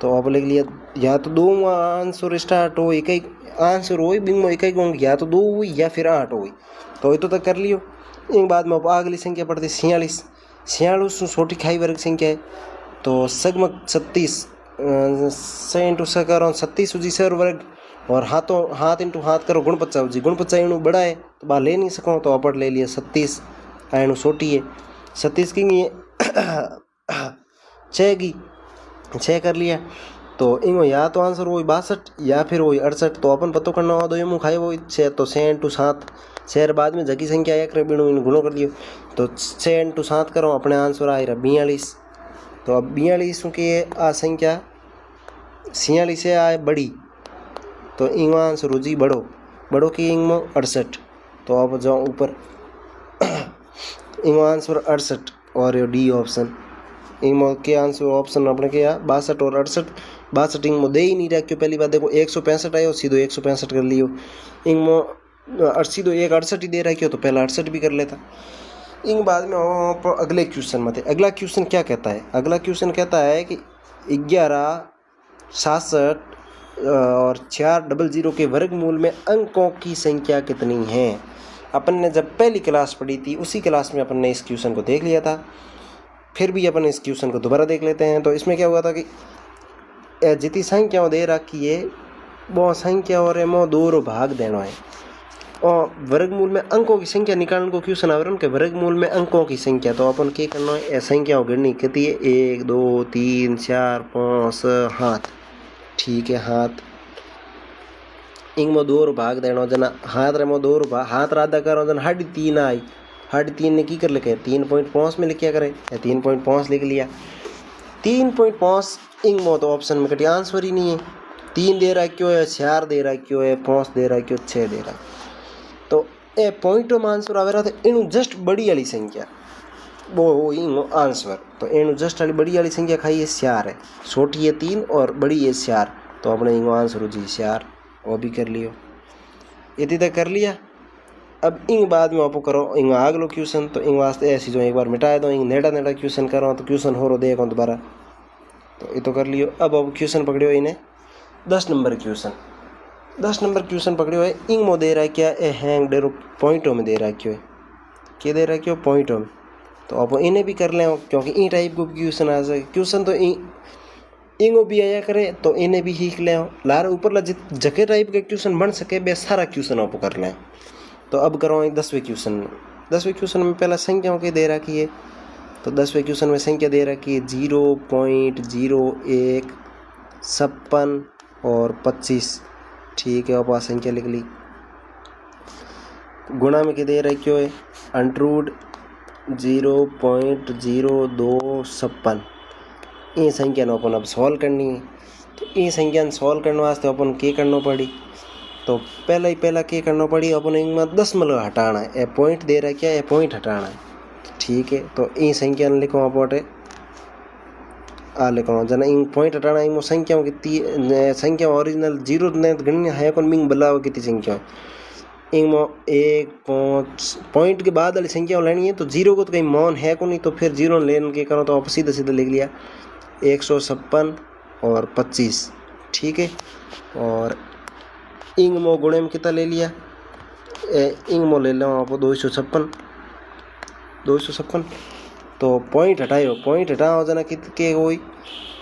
तो आप लिख लिया या तो 2 आंसर स्टार्ट हो, एक आंसर हो बिंग एक अंक या तो 2 हुई या फिर 8 हुई, तो ये तो तक कर लियो। एक बाद में अगली संख्या पड़ती 46 छोटी खाई वर्ग संख्या है, तो सगमग 36 इंटू स करो 36 जी सर वर्ग, और हाथ इंटू हाथ करो गुणपचा जी, गुणपचा इनू बड़ा है तो बाहर ले नहीं सको, तो अपन ले लिया 36 इनू छोटी है 36 की 6 कर लिया, तो इनको या तो आंसर वही 62 या फिर वही 68, तो अपन पतो करना हो 2 मुँह खाए वो 6, तो 6 इंटू 7 6 बाद में जगी संख्या एक बिणु इन गुणो कर लियो, तो 6 इंटू 7 करो अपने आंसर आ रहा 42। तो अब 42 की आ संख्या 46 से आए बड़ी, तो इंग आंसर हो जी बड़ो की इंग में 68, तो आप जाओ ऊपर इंग आंसर 68 और ये डी ऑप्शन इंग के आंसर ऑप्शन अपने क्या 62 और 68। 62 इंग में दे ही नहीं रहा क्यों, पहली बात देखो 165 आयो सीधो 165 कर लियो, इंग में सीधो 168 ही दे रहा क्यों, तो पहला 68 भी कर लेता। इंग बाद में अगले क्वेश्चन में थे, अगला क्वेश्चन क्या कहता है, अगला क्वेश्चन कहता है कि 11 67 और 400 के वर्गमूल में अंकों की संख्या कितनी है। अपन ने जब पहली क्लास पढ़ी थी उसी क्लास में अपन ने इस क्वेश्चन को देख लिया था, फिर भी अपन इस क्वेश्चन को दोबारा देख लेते हैं। तो इसमें क्या हुआ था कि जितनी संख्याओं दे रखी है वो संख्या और एमो 2 भाग देना है, और वर्गमूल में अंकों की संख्या निकालने को क्वेश्चन आ रहा है कि वर्गमूल में अंकों की संख्या, तो अपन क्या करना है संख्याओं गिननी कितनी है 1 2 3 4 5 हाथ, ठीक है हाथ इंग में 2 भाग देना जना, हाथ रे में 2 हाथ राधा करो जना 3.5 आई, 3.5 ने की कर लिखे 3.5 में लिखा करे, 3.5 लिख लिया। 3.5 इंग में तो ऑप्शन में कटी आंसर ही नहीं है, 3 दे रहा क्यों है, 4 दे रहा क्यों है, 5 दे रहा क्यों, 6 दे रहा, तो ए पॉइंट में आंसर आवे रहा था इनू जस्ट बड़ी वाली संख्या वो इंग आंसर, तो इनू जस्ट वाली बड़ी वाली संख्या खाई है 4 है, छोटी है 3 और बड़ी है 4, तो अपने इंग आंसर हो जी 4, वो भी कर लियो, इतनी तक कर लिया। अब इंग बाद में आप करो इंग आगलो क्वेश्चन, तो इंग वास्ते ऐसी जो एक बार मिटाए दो, इंग नेड़ा क्वेश्चन करो, तो क्वेश्चन हो रो देखो दोबारा, तो ये तो कर लियो। अब क्वेश्चन पकड़ियो इन्हें 10 नंबर क्वेश्चन, 10 नंबर क्वेश्चन पकड़ियो है, इंग में दे रहा है क्या ए हैंग डेरो पॉइंटों में दे रहा है क्यों, क्या दे रहा है क्यों पॉइंटों में, तो आप इन्हें भी कर लें क्योंकि इन टाइप को क्वेश्चन आ सके, क्वेश्चन तो इंगो भी आया करे तो इन्हें भी सीख लें, लार ऊपर ला जके टाइप के क्वेश्चन बन सके बे सारा क्वेश्चन आप कर लें। तो अब करो 10वें क्वेश्चन में, 10वें क्वेश्चन में पहला संख्याओं के दे रखी है, तो 10वें क्वेश्चन में संख्या दे रखी है 0.01 56 और 25, ठीक है आप संख्या लिख ली। गुणा में क्या दे रखी है अंटरूट 0.0256, ये संख्या अपन अब सॉल्व करनी है, तो ये संख्या सॉल्व करने वास्ते अपन क्या करना पड़ी, तो पहला क्या करना पड़ी अपन इनमें दशमलव हटाना है, ए पॉइंट दे रहा है क्या, ए पॉइंट हटाना है, ठीक है। तो ये संख्या लिखो आप आ लिखो जना इन पॉइंट हटाना इन संख्याओं की संख्या ओरिजिनल जीरो ने गणना है कौन मिंग बलाव कितनी संख्या इनमें 1 5 पॉइंट के बाद वाली संख्या लेनी है तो जीरो को तो कहीं मौन है को नहीं तो फिर जीरो लेने के करो तो आप सीधा सीधा लिख लिया 156 और 25 ठीक है। और इंग मो गुणे में कितना ले लिया इंग मो ले लो आप 256 तो पॉइंट हटाओ जना के कोई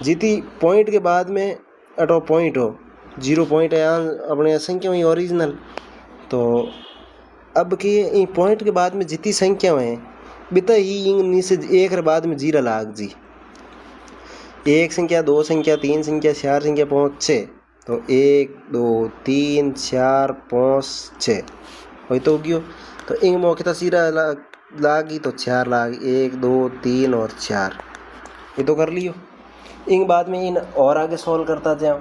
जीती पॉइंट के बाद में अटो पॉइंट हो 0 पॉइंट है अपने संख्या में ओरिजिनल तो अब की इन पॉइंट के बाद में जितनी संख्या है बिता ही इंग नीचे एक के बाद में जीरा लाग जी 1 संख्या 2 संख्या 3 संख्या 4 संख्या 5 6 तो 1 2 3 4 5 6 वही तो गयो तो इंग मो कितना सीरा लागी तो 4 लाग 1 2 3 और 4 ये तो कर लियो। इंग बाद में इन और आगे सॉल्व करता जाओ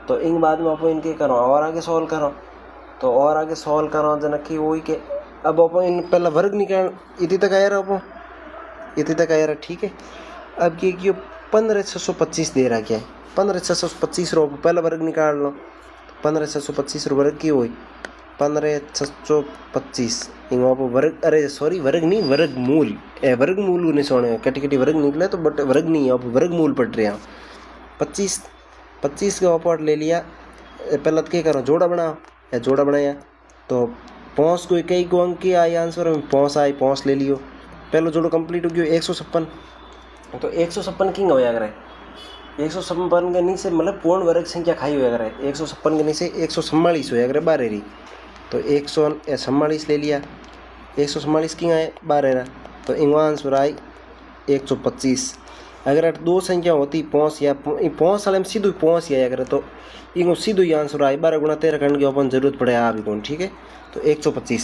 तो इंग बाद में आप इनके करो और आगे सॉल्व करो तो और आगे सॉल्व करो जना कि वही के अब आप इन पहला वर्ग निकाल इतनी तक आया रहा इतनी तक आया रहा ठीक है। अब ये क्यों 15625 दे रहा क्या है 15625 रो पहला वर्ग निकाल लो 15625 रो वर्ग की हुई 15625 इंग आप वर्ग अरे सॉरी वर्ग नहीं वर्ग मूल नहीं सोने कटी वर्ग निकले तो बट वर्ग नहीं आप वर्ग मूल पढ़ रहे हैं 25 का ऑपोट ले लिया पहला तो क्या करो जोड़ा बनाओ या जोड़ा बनाया तो 5 को कई को अंक की आई आंसर में 5 आई 5 ले लियो पहला जोड़ो कंप्लीट हो गया 156 तो 156 किंग होया करे 156 के नीचे मतलब पूर्ण वर्ग संख्या खाई होया करे 156 के नीचे 144 होया करे 12 रही तो 144 ले लिया 144 किंग आए 12 तो इंगवा आंसर आई 125। अगर दो संख्या होती 5 या 5 वाले में सीधे 5 आया करे तो इंगो सीधो ही आंसर आए 12 गुणा 13 करने की अपन जरूरत पड़े आ भी कौन ठीक है तो 125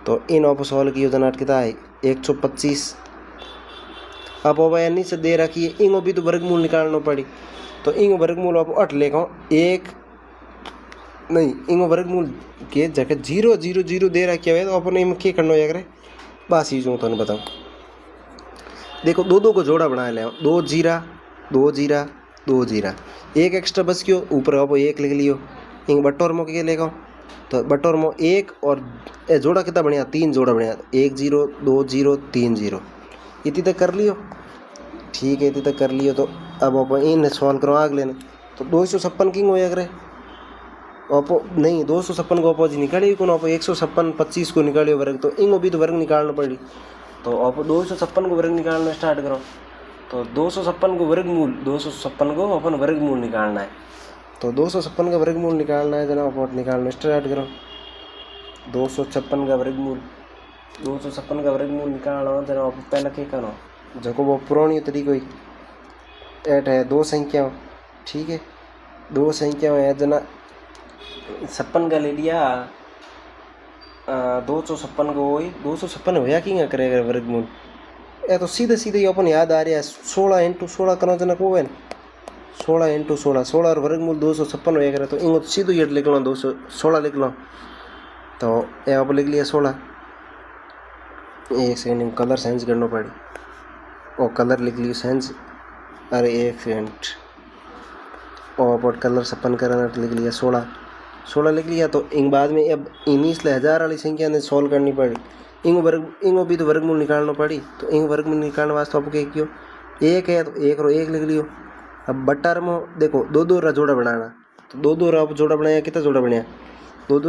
तो इन आप सॉल्व की योजना कितना है 125। अब अब से दे रखी है इंगो भी तो वर्गमूल निकालना पड़ी तो इंगो वर्गमूल आप 8 लेखो एक नहीं इंगो वर्गमूल के जगह 0 0 0 दे रखा है तो अपन क्या करना है करे बस ये जो तुम बताऊँ देखो दो को जोड़ा बना ले 2 जीरा 2 जीरा 2 जीरा एक एक्स्ट्रा बस क्यों ऊपर आप एक लिख लियो इंग बटोर मो के लेगा तो बटोर मो एक और जोड़ा कितना बढ़िया 3 जोड़ा बढ़िया 1 0 2 0 3 0 इतनी तक कर लियो ठीक है इतनी तक कर लियो तो अब आप इन सॉल्व करो आग लेने तो 256 किंग हो करे ओपो नहीं 256 को अपोज निकाली कौन आप 156 25 को निकालियो वर्ग तो इंगो भी तो वर्ग निकालना पड़ी तो आप 256 को वर्ग निकालना स्टार्ट करो तो 256 को वर्गमूल 256 को अपन वर्गमूल निकालना है तो 256 का वर्गमूल निकालना है जना आप निकालना स्टार्ट करो 256 का वर्गमूल निकालना हो जना आप पहले क्या करो जो वो पुरानी तरीको ऐट है 2 संख्या ठीक है 2 संख्या है जना 56 का ले लिया 256 को वही 256 होया कि करेगा वर्गमूल ये तो सीधे सीधे अपन याद आ रहा है 16 × 16 करो जना को है 16 × 16 और वर्गमूल 256 होया करे तो इंगो सीधो ये लिख लो 216 लिख लो तो ये आप लिख लिया 16 एक सेकंड कलर चेंज करना पड़ी और कलर लिख लियो चेंज अरे एक सेकंड और कलर 56 करना लिख लिया 16 लिख लिया तो इंग बाद में अब 19,000 वाली संख्या ने सॉल्व करनी पड़ी इंगो भी तो वर्गमूल निकालना पड़ी तो इंग वर्गमूल निकालने वास्ते आपको क्या कियो एक है तो एक रो एक लिख लियो अब बट्टार में देखो दो रा जोड़ा बनाना तो दो रा जोड़ा बनाया कितना जोड़ा बनाया दो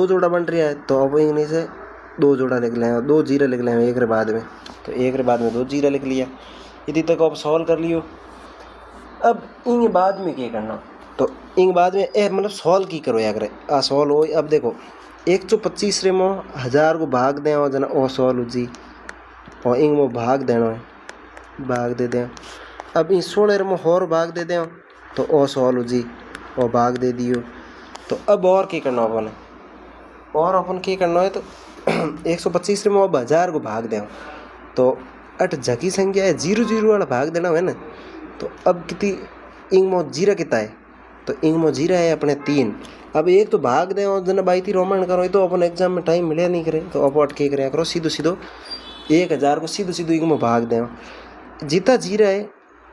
जोड़ा बन रहा है तो अब इंग से 2 जोड़ा लिख लें 2 जीरा लिख लें एक रे बाद में तो एक रे बाद में 2 जीरा लिख लिया इतनी तक आप सॉल्व कर लियो। अब इंग बाद में क्या करना तो इंग बाद में मतलब सॉल्व की करो यार आ सॉल्व हो अब देखो 125 रे मो 1000 को भाग दें जना ओ सॉल्व जी और इंग मो भाग देना है भाग दे दें अब इन 16 रे मो और भाग दे दें तो ओ सॉल्व जी और भाग दे दियो तो अब और क्या करना अपन और अपन क्या करना है तो 125 रे मो 1000 को भाग दें तो अट जकी संख्या है 0 0 वाला भाग देना है ना तो अब कितनी इंग मो जीरा कितना है तो इंग मो जीरा है अपने 3 अब एक तो भाग दें और जना बाई थी रोमन करो तो अपन एग्जाम में टाइम मिले नहीं करे तो आप अटके करे करो सीधो 1000 को सीधो इंग में भाग दें जितना जीरा है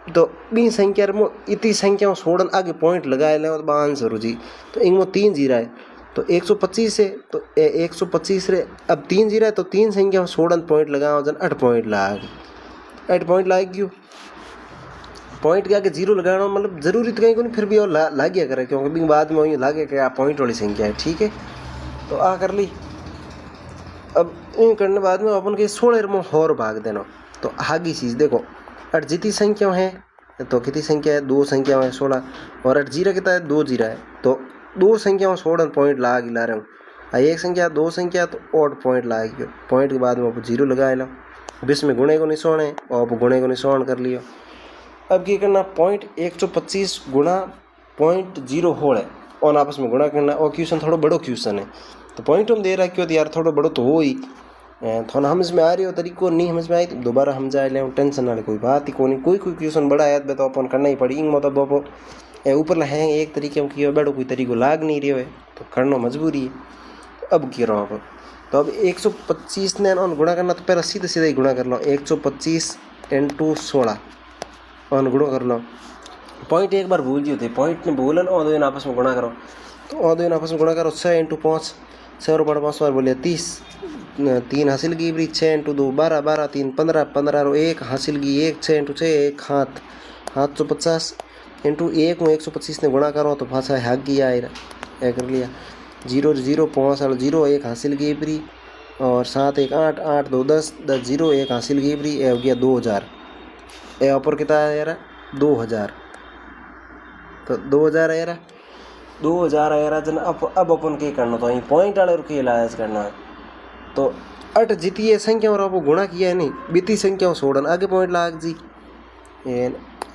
तो बी संख्या में इतनी संख्या छोड़न आगे पॉइंट लगाए ले तो आंसर हो जी। तो इनमें 3 जीरा है तो 125 है तो 125 रे अब 3 जीरा है तो 3 संख्या छोड़न पॉइंट लगाओ जन 8 पॉइंट लाग 8 पॉइंट लाग गयो। पॉइंट के आगे जीरो लगाना मतलब जरूरी तो कहीं को नहीं, फिर भी और लाग गया करे क्योंकि भी बाद में वही लागे कि पॉइंट वाली संख्या है। ठीक है तो आ कर ली। अब इन करने बाद में अपन के 16 में और भाग देना तो आगे चीज़ देखो 8 जितनी संख्या है तो कितनी संख्या है 2 संख्या है 16 और 8 जीरा कितना है 2 जीरा है तो 2 संख्या 16 पॉइंट ला रहा हूँ। एक संख्या 2 संख्या तो और पॉइंट ला गया। पॉइंट के बाद में आप जीरो लगा लो बीच में गुणे को निशान है और आप गुणे को निशान कर लियो। अब क्या करना पॉइंट 125 गुणा पॉइंट 0 होल है और आपस में गुणा करना। और क्वेश्चन थोड़ा बड़ो क्वेश्चन है तो पॉइंट हम दे रहा क्यों तो यार थोड़ा बड़ो तो हो ही थोड़ा समझ में आ रही हो तरीको नहीं समझ में आई तो दोबारा हम जाए ले टेंशन वाली कोई बात ही कोई कोई क्वेश्चन बड़ा है तो अपन करना ही पड़ी इंग मतलब आप ऊपर है एक तरीके में किया बैठो कोई तरीको लाग नहीं रही है तो करना मजबूरी है। अब क्यों रहा आप तो अब 125 ने गुणा करना तो पहले सीधे सीधे ही गुणा कर लो 125 × 16 और गुणा कर लो। पॉइंट एक बार भूल जी होते पॉइंट ने भूलन और दो आपस में गुणा करो तो और दो आपस में गुणा करो 6 × 5 6 और 5 बार बोलिए 30 3 हासिल की बरी 6 × 2 12 12 3 15 15 और 1 हासिल की 1 6 × 6 1 हाथ 750 × 1 में 125 ने गुणा करो तो भाषा हाक गया है कर लिया 0 0 5 0 1 हासिल की बरी और 7 1 8 8 2 10 10 0 1 हासिल की बरी हो गया 2000 ए ऊपर कितना है यार 2000 तो 2000 है यार 2000 है यार जन अब अपन क्या करना तो यही पॉइंट वाले के इलाज करना है तो 8 जितनी संख्या और आप गुणा किया है नहीं बीती संख्या छोड़न आगे पॉइंट लाग जी।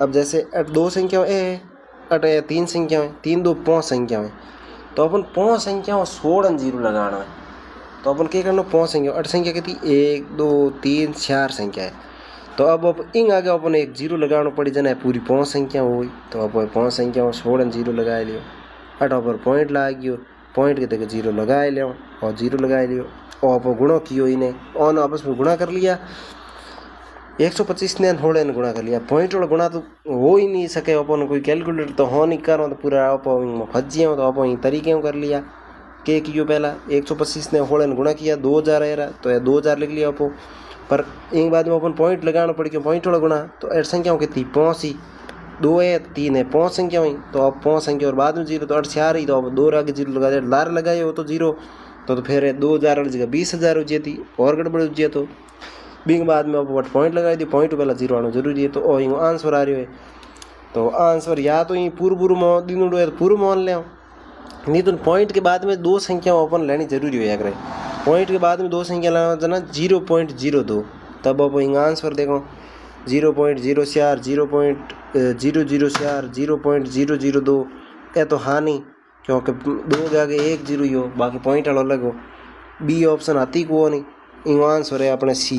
अब जैसे 8 2 संख्या है 8 3 संख्या है 3 2 5 संख्या है तो अपन 5 संख्या छोड़न जीरो लगाना है तो अपन क्या करना 5 संख्या 8 संख्या कितनी 1 2 3 4 संख्या है तो अब इंग आगे अपन एक जीरो लगाना पड़ी जना पूरी 5 संख्या हुई तो अब 5 संख्या छोड़न जीरो लगा लियो 8 पर पॉइंट ला गयो पॉइंट के तक जीरो लगाए लियो और जीरो लगाए लियो और आप गुणा कियो इन्हें और आपस में गुणा कर लिया 125 ने थोड़े ने गुणा कर लिया पॉइंट वाला गुणा तो हो ही नहीं सके अपन कोई कैलकुलेटर तो हो नहीं करो तो पूरा आप फंस जियो तो आप तरीके कर लिया के कियो पहला 125 ने होड़े ने गुणा किया 2000 है तो 2000 लिख लिया आप पर एक बाद में अपन पॉइंट लगाना पड़ गया पॉइंट वाला गुणा तो 8 संख्याओं कितनी 5 ही 2 है 3 है 5 संख्या हुई तो अब 5 संख्या और बाद में जीरो तो 8 4 ही तो अब 2 आगे जीरो लगा दिया लार लगाए हो तो जीरो तो फिर 2000 वाली जगह 20,000 हो जाती और गड़बड़ हो जाए तो बिंग बाद में अब पॉइंट लगा दी पॉइंट पहला जीरो आना जरूरी है तो आंसर आ रही है तो आंसर या तो ये पूर्व दिन है तो पूर्व मान ले नहीं तो पॉइंट के बाद में 2 संख्या अपन लेनी जरूरी है अगर पॉइंट के बाद में 2 संख्या लाना जना 0.02 तब अब आंसर देखो 0.04 0.004 0.002 ये तो हाँ नहीं क्योंकि 2 के आगे 1 जीरो ही हो बाकी पॉइंट वाला अलग हो बी ऑप्शन आती को नहीं आंसर है अपने सी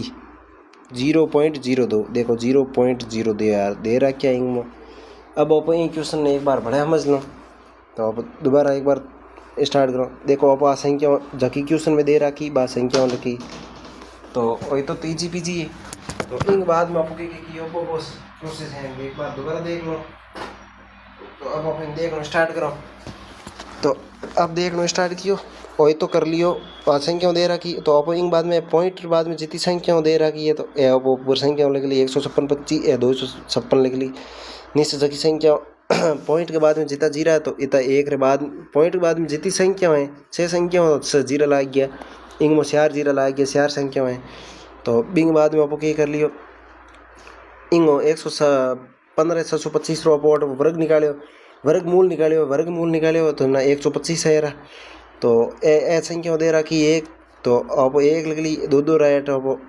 0.02 देखो 0.0 दे रहा क्या इंग में। अब आप ये क्वेश्चन एक बार बड़े समझ लो तो आप दोबारा एक बार स्टार्ट करो देखो आप संख्या जकी क्वेश्चन में दे रखी बात संख्या लिखी तो वही तो तीजी पीजी है तो इन बाद में आपको प्रोसेस है एक बार दोबारा देख लो तो अब आप देखना स्टार्ट करो तो अब देखना स्टार्ट कियो वही तो कर लियो संख्या दे रखी तो आप इन बाद में पॉइंट बाद में जितनी संख्या दे रखी है तो पूरी संख्या लिख ली 156 25 256 लिख ली निश्चित जकी संख्या पॉइंट के बाद में जितना जीरा है तो इतना एक के बाद पॉइंट के बाद में जितनी संख्या है 6 संख्या हो जीरा लाग गया इंग में 4 जीरा लाग गया 4 संख्या है तो बिंग बाद में आपको क्या कर लियो इंग 115 725 रो आप वर्ग निकालो वर्गमूल निकालियो तो ना 125 है यार तो ए संख्या दे रखी एक तो आप एक लिख ली 2 राइट आप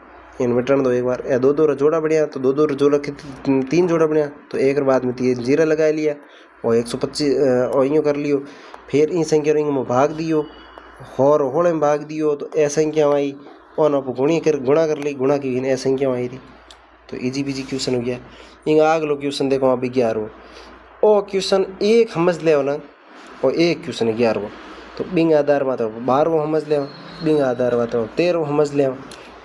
इन्वर्टर दो एक बार 2 जोड़ा बढ़िया तो 2 जोड़ा 3 जोड़ा बढ़िया तो एक बाद में 3 जीरा लगा लिया और 125 और यूँ कर लियो फिर इन संख्या में भाग दियो और होड़े में भाग दियो तो ए संख्या आई और आप गुणा कर ली गुणा की ए संख्या आई थी तो इजी पीजी क्वेश्चन हो गया। इन आग लो क्वेश्चन देखो आप 11 और क्वेश्चन एक समझ ले ना और एक क्वेश्चन 11 तो बिंग आधार में तो 12 समझ ले बिंग आधार में तो 13 समझ ले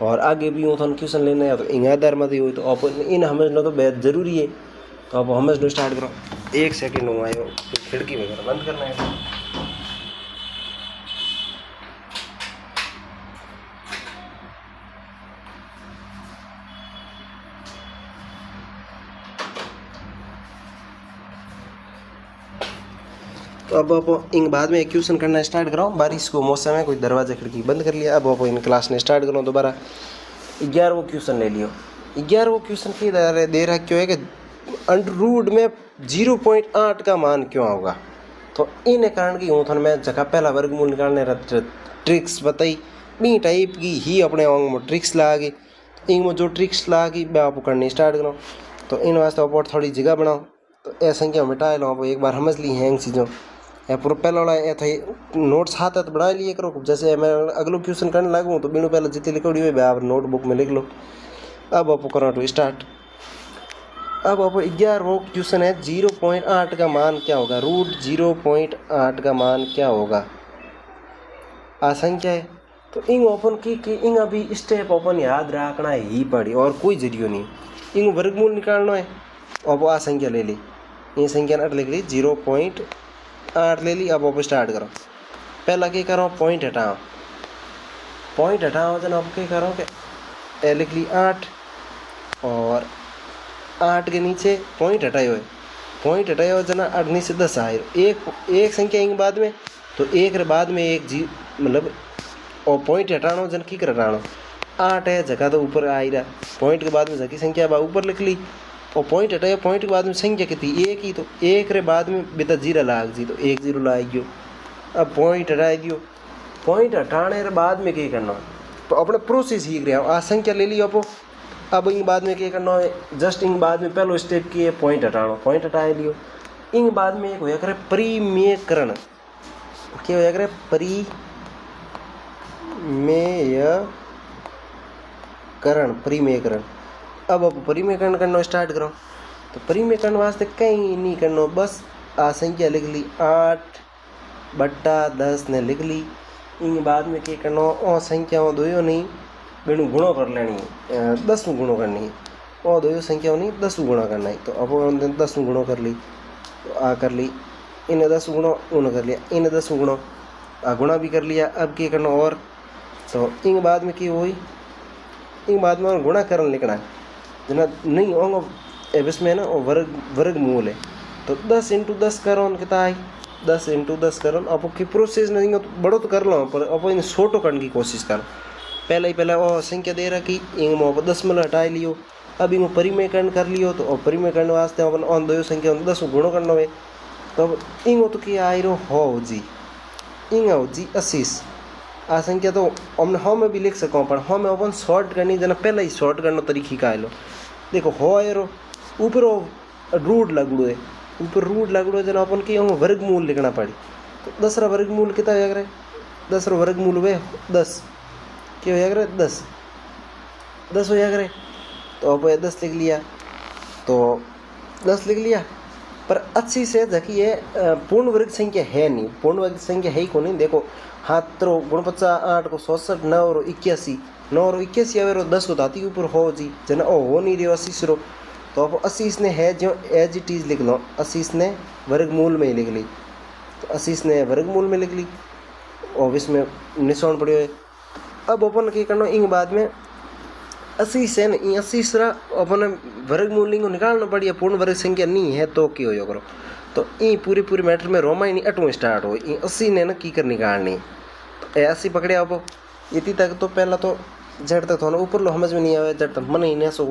और आगे भी वो क्वेश्चन लेना है तो इन आधार में हो तो आप इन समझना तो बेहद ज़रूरी है तो अब हम स्टार्ट करो। 1 सेकंड हुआ है, खिड़की वगैरह बंद करना है। तो अब आप इन बाद में क्वेश्चन करना स्टार्ट करो। बारिश को मौसम है, कोई दरवाजा खिड़की बंद कर लिया। अब आप इन क्लास ने स्टार्ट करो दोबारा। 11वां क्वेश्चन ले लियो। 11वां क्वेश्चन की दे रहा क्यों है कि अंडर रूट में 0.8 का मान क्यों होगा। तो इन कारण की हूँ मैं जगह पहला वर्गमूल निकालने ट्रिक्स बताई बी टाइप की ही अपने अंग में ट्रिक्स लागी। इन में जो ट्रिक्स लागी वह आप करनी स्टार्ट करो। तो इन वास्ते आप थोड़ी जगह बनाओ। तो ए संख्या मिटा लो। आप एक बार समझ ली हैं इन चीज़ों या पूरा पहला वाला ए थे नोट्स हाथ है तो बना लिए करो। जैसे मैं अगलो क्वेश्चन करने लगूँ तो बिनु पहले जितनी लिखोड़ी हुई आप नोटबुक में लिख लो। अब आप करो टू स्टार्ट। अब आप 11वां क्वेश्चन है 0.8 का मान क्या होगा। रूट 0.8 का मान क्या होगा। संख्या है तो इन ओपन की इन अभी स्टेप ओपन याद रखना ही पड़ी और कोई जरियो नहीं। इन वर्गमूल निकालना है। अब आ संख्या ले ली, ये संख्या अट लिख ली 0.8 ले ली। अब आप स्टार्ट करो। पहला क्या करो पॉइंट हटाओ। पॉइंट हटाओ जन आप क्या करो कि लिख ली 8 और 8 के नीचे पॉइंट हटाए हुए। पॉइंट हटाए हुए जना 8 नीचे 10 आए। एक संख्या इन बाद में तो एक रे बाद में एक जी मतलब और पॉइंट हटाना जन की कर हटाना 8 है जगह तो ऊपर आ ही रहा। पॉइंट के बाद में जगह संख्या बा ऊपर लिख ली और पॉइंट हटाया। पॉइंट के बाद में संख्या कितनी एक ही तो एक रे बाद में बेटा जीरा लाग जी तो 1 0 लाग गयो। अब पॉइंट हटा दियो। पॉइंट हटाने के बाद में क्या करना तो अपने प्रोसेस सीख रहे हो। आ संख्या ले ली आप। अब इन बाद में क्या करना है जस्ट इन बाद में पहलो स्टेप की है पॉइंट हटाना। पॉइंट हटा लियो। इन बाद में एक होया करे परिमेयकरण। क्या होया करे परिमेयकरण। अब आप परिमेयकरण करना स्टार्ट करो। तो परिमेयकरण वास्ते कहीं नहीं करना, बस आ संख्या लिख ली 8/10 ने लिख ली। इन बाद में क्या करना और संख्या दो नहीं बेनू गुणो कर लेनी 10 गुणो करनी और दो संख्या नहीं 10 गुणा करना है। तो अब 10 गुणो कर ली तो आ कर ली। इन्हें 10 गुणो उन कर लिया। इन्हें 10 गुणो आ गुणा भी कर लिया। अब क्या करना और तो इन बाद में क्या हुई इन बाद में गुणा करन लिखना जना नहीं होंगे इसमें ना वर्गमूल है। तो 10 × 10 करो कितना आई 10 × 10 करो। अब की प्रोसेस नहीं हो तो बड़ो तो कर लो पर अब इन छोटो करने की कोशिश करो। पहला वो संख्या दे रखी इन 10 में हटा लियो। अब इन परिमेयकरण कर लियो। तो परिमेयकरण वास्ते अपन ऑन दो संख्या 10 गुणो करना है। तो अब इन तो क्या आई रो हो जी इन हो जी 80। आ संख्या तो हमने हो में भी लिख सको पर हो में अपन शॉर्ट करनी जना पहला ही शॉर्ट करना तरीका है लो। देखो हो एरो ऊपर रूट लगड़ो है। ऊपर रूट लगड़ो जना अपन की वर्गमूल लिखना पड़ी। तो 10 रा वर्गमूल कितना हो गया 10 रा वर्गमूल हुए 10 क्या हो गया 10 हो गया। तो अब 10 लिख लिया। तो 10 लिख लिया पर 80 से देखिए पूर्ण वर्ग संख्या है नहीं। पूर्ण वर्ग संख्या है ही को नहीं। देखो हाथ 49 8 को 67 9 और 81 9 और 81 आवे 10 को धाती ऊपर हो जी जना हो नहीं रही 80 रो। तो अब 80 ने है जो एज इट इज लिख लो। 80 ने वर्गमूल में ही लिख ली। तो 80 ने वर्गमूल में लिख ली और इसमें निशान पड़े हुए। अब अपन क्या करना इन बाद में 80 से न 80 से अपन वर्गमूल को निकालना पड़ी। पूर्ण वर्ग संख्या नहीं है तो क्या हो करो। तो ये पूरी मैटर में रोमाई नहीं अटू स्टार्ट हो 80 ने न की कर निकालनी। तो 80 पकड़े आप इतनी तक तो पहला तो जड़ तक थोड़ा ऊपर लो समझ में नहीं आवे। जड़ तक मन ही नहीं सो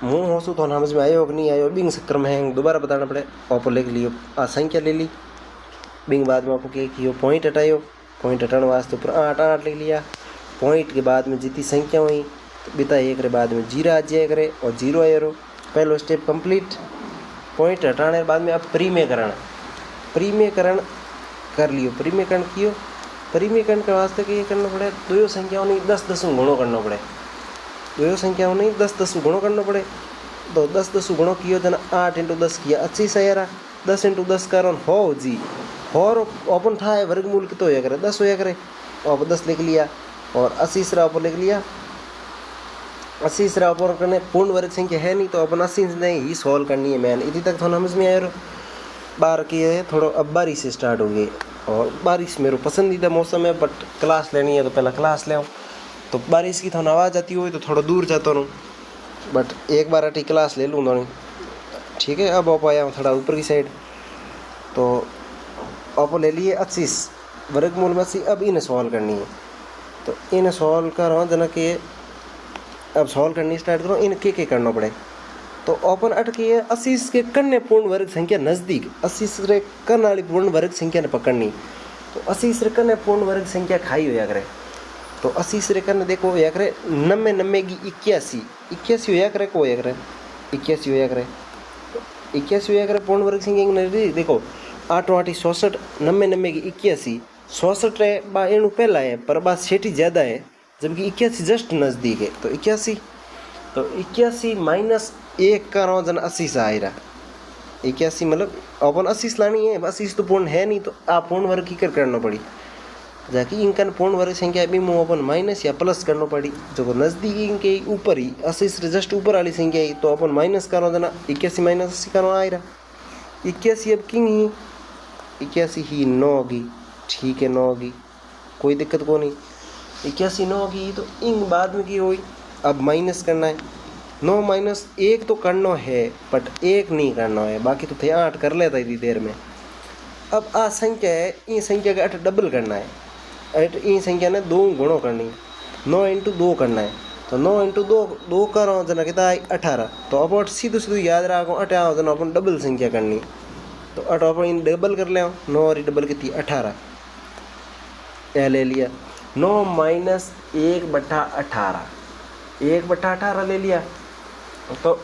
मुँह हो सो थोड़ा समझ में आयो कि नहीं आयो बिंग चक्कर में दोबारा बताना पड़े। आप लिख लियो आ संख्या ले ली। बिंग बाद में आपको क्या किया पॉइंट हटायो। पॉइंट हटाने वास्ते ऊपर 8 लिख लिया। पॉइंट के बाद में जितनी संख्या हुई तो बिता एक रे बाद में 0 आ जाए करे और 0 आए रो। पहलो स्टेप कंप्लीट। पॉइंट हटाने के बाद में अब परिमेयकरण कर लियो। परिमेयकरण कियो। परिमेयकरण के वास्ते क्या करना पड़े दो संख्याओं नहीं 10 गुणो करना पड़े। दो संख्याओं नहीं 10 गुणो करना पड़े। तो 10 गुणो कियो जना 8 × 10 किया 80 से यार 10 × 10 करो हो जी और ओपन था वर्गमूल कितना होया करे 10 होया करे। अब 10 लिख लिया और 80 से ऊपर लिख लिया 80 से अपन करने पूर्ण वर्ग संख्या है नहीं, तो अपन 80 से नहीं ही सॉल्व करनी है मैन। इतनी तक थोड़ा समझ में आया। बार की है थोड़ा, अब बारिश से स्टार्ट हो गई और बारिश मेरा पसंदीदा मौसम है, बट क्लास लेनी है तो पहला क्लास ले आऊँ, तो बारिश की थोड़ा आवाज़ आती हुई तो थोड़ा दूर जाता हूँ, बट एक बार अटी क्लास ले लूँगा नहीं, ठीक है। अब आप आया हूँ थोड़ा ऊपर की साइड, तो आप ले लिए 80 वर्गमूल में 80। अब इन्हें सॉल्व करनी है, तो इन्हें सॉल्व करो जना कि अब सॉल्व करनी स्टार्ट करो। इन्हें के करना पड़े, तो ओपन अटकी है 80 के कन्ने पूर्ण वर्ग संख्या नज़दीक 80 से कन्न वाली पूर्ण वर्ग संख्या ने पकड़नी, तो 80 से कन्ने पूर्ण वर्ग संख्या खाई होया करे, तो 80 से कन्ने देखो होया करे 90 90 की 81 81 होया करे, को होया करे 81 होया करे, तो 81 होया करे पूर्ण वर्ग संख्या देखो 8 8 66 90 90 की 81 66 है बा एणु पहला है, पर बा सेठी ज़्यादा है, जबकि 81 जस्ट नज़दीक है। तो 81 माइनस 1 करो जन 80 से आएगा 81, मतलब अपन 80 लानी है, 80 तो पूर्ण है नहीं, तो आप पूर्ण वर्ग की करना पड़ी, जाकि इनका पूर्ण वर्ग संख्या भी मुँह अपन माइनस या प्लस करना पड़ी, जो नज़दीक इनके ऊपर ही 80 से जस्ट ऊपर वाली संख्या ही, तो अपन माइनस करो जना 81 माइनस 80 करो आएगा 81। अब किंग ही 81 ही 9 होगी, ठीक है 9 होगी, कोई दिक्कत को नहीं। 81 9 होगी, तो इंग बाद में की हुई, अब माइनस करना है 9 माइनस 1 तो करना है, बट 1 नहीं करना है, बाकी तो थे 8 कर लेता इतनी देर में। अब आ संख्या है, ये संख्या का 8 डबल करना है, 8 ये संख्या ने 2 गुणों करनी, 9 इंटू 2 करना है, तो 9 इंटू 2 करो जना कितना है 18, तो अब सीधे सीधे याद रखो 8 आओ जना अपन डबल संख्या करनी, तो 8 अपन इन डबल कर ले 9 और डबल कितनी 18, यह ले लिया 9 माइनस 1/18 1/18 ले लिया, तो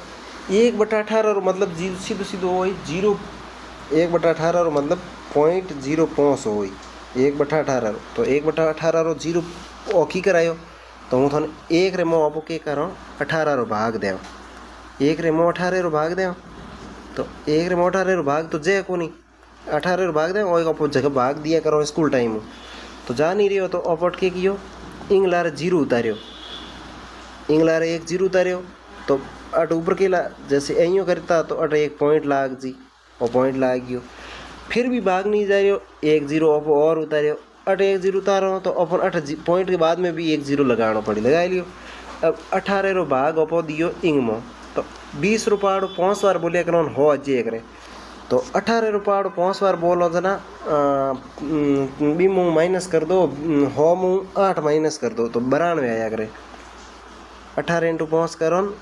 1/18 मतलब सीधे सीधे वही 0 1/18 मतलब 0.05 हो गई 1/18, तो 1/18 0 औखी करायो, तो हूँ थाने 1 रे मो आपको के करो 18 रो भाग देव, 1 रे मो 18 रो भाग देव, तो 1 रे मो 18 रो भाग तो जय को नहीं 18 रो भाग देव, और आप जगह भाग दिया करो स्कूल टाइम में, तो जा नहीं रही हो, तो अपट के कियो इंगलार 0 उतारियो, इंगलार 1 0 उतारियो, तो अट ऊपर के ला जैसे ऐयो करता, तो अट 1 पॉइंट लाग जी, और पॉइंट लाग गयो, फिर भी भाग नहीं जा रही हो 1 0 आप और उतारियो, अट 1 0 उतारो, तो अपन 8 पॉइंट के बाद में भी 1 0 लगाना पड़ी, लगा लियो। अब 18 रो भाग अपो दियो इंग मो, तो 20 रो पाड़ो 5 बार बोलिया करो हो अजे करे, तो 18 रो पाड़ो 5 बार बोलो जना बी मुँह माइनस कर दो, हो मुँह 8 माइनस कर दो, तो 92 आया करे। 18 इंटू 5 करो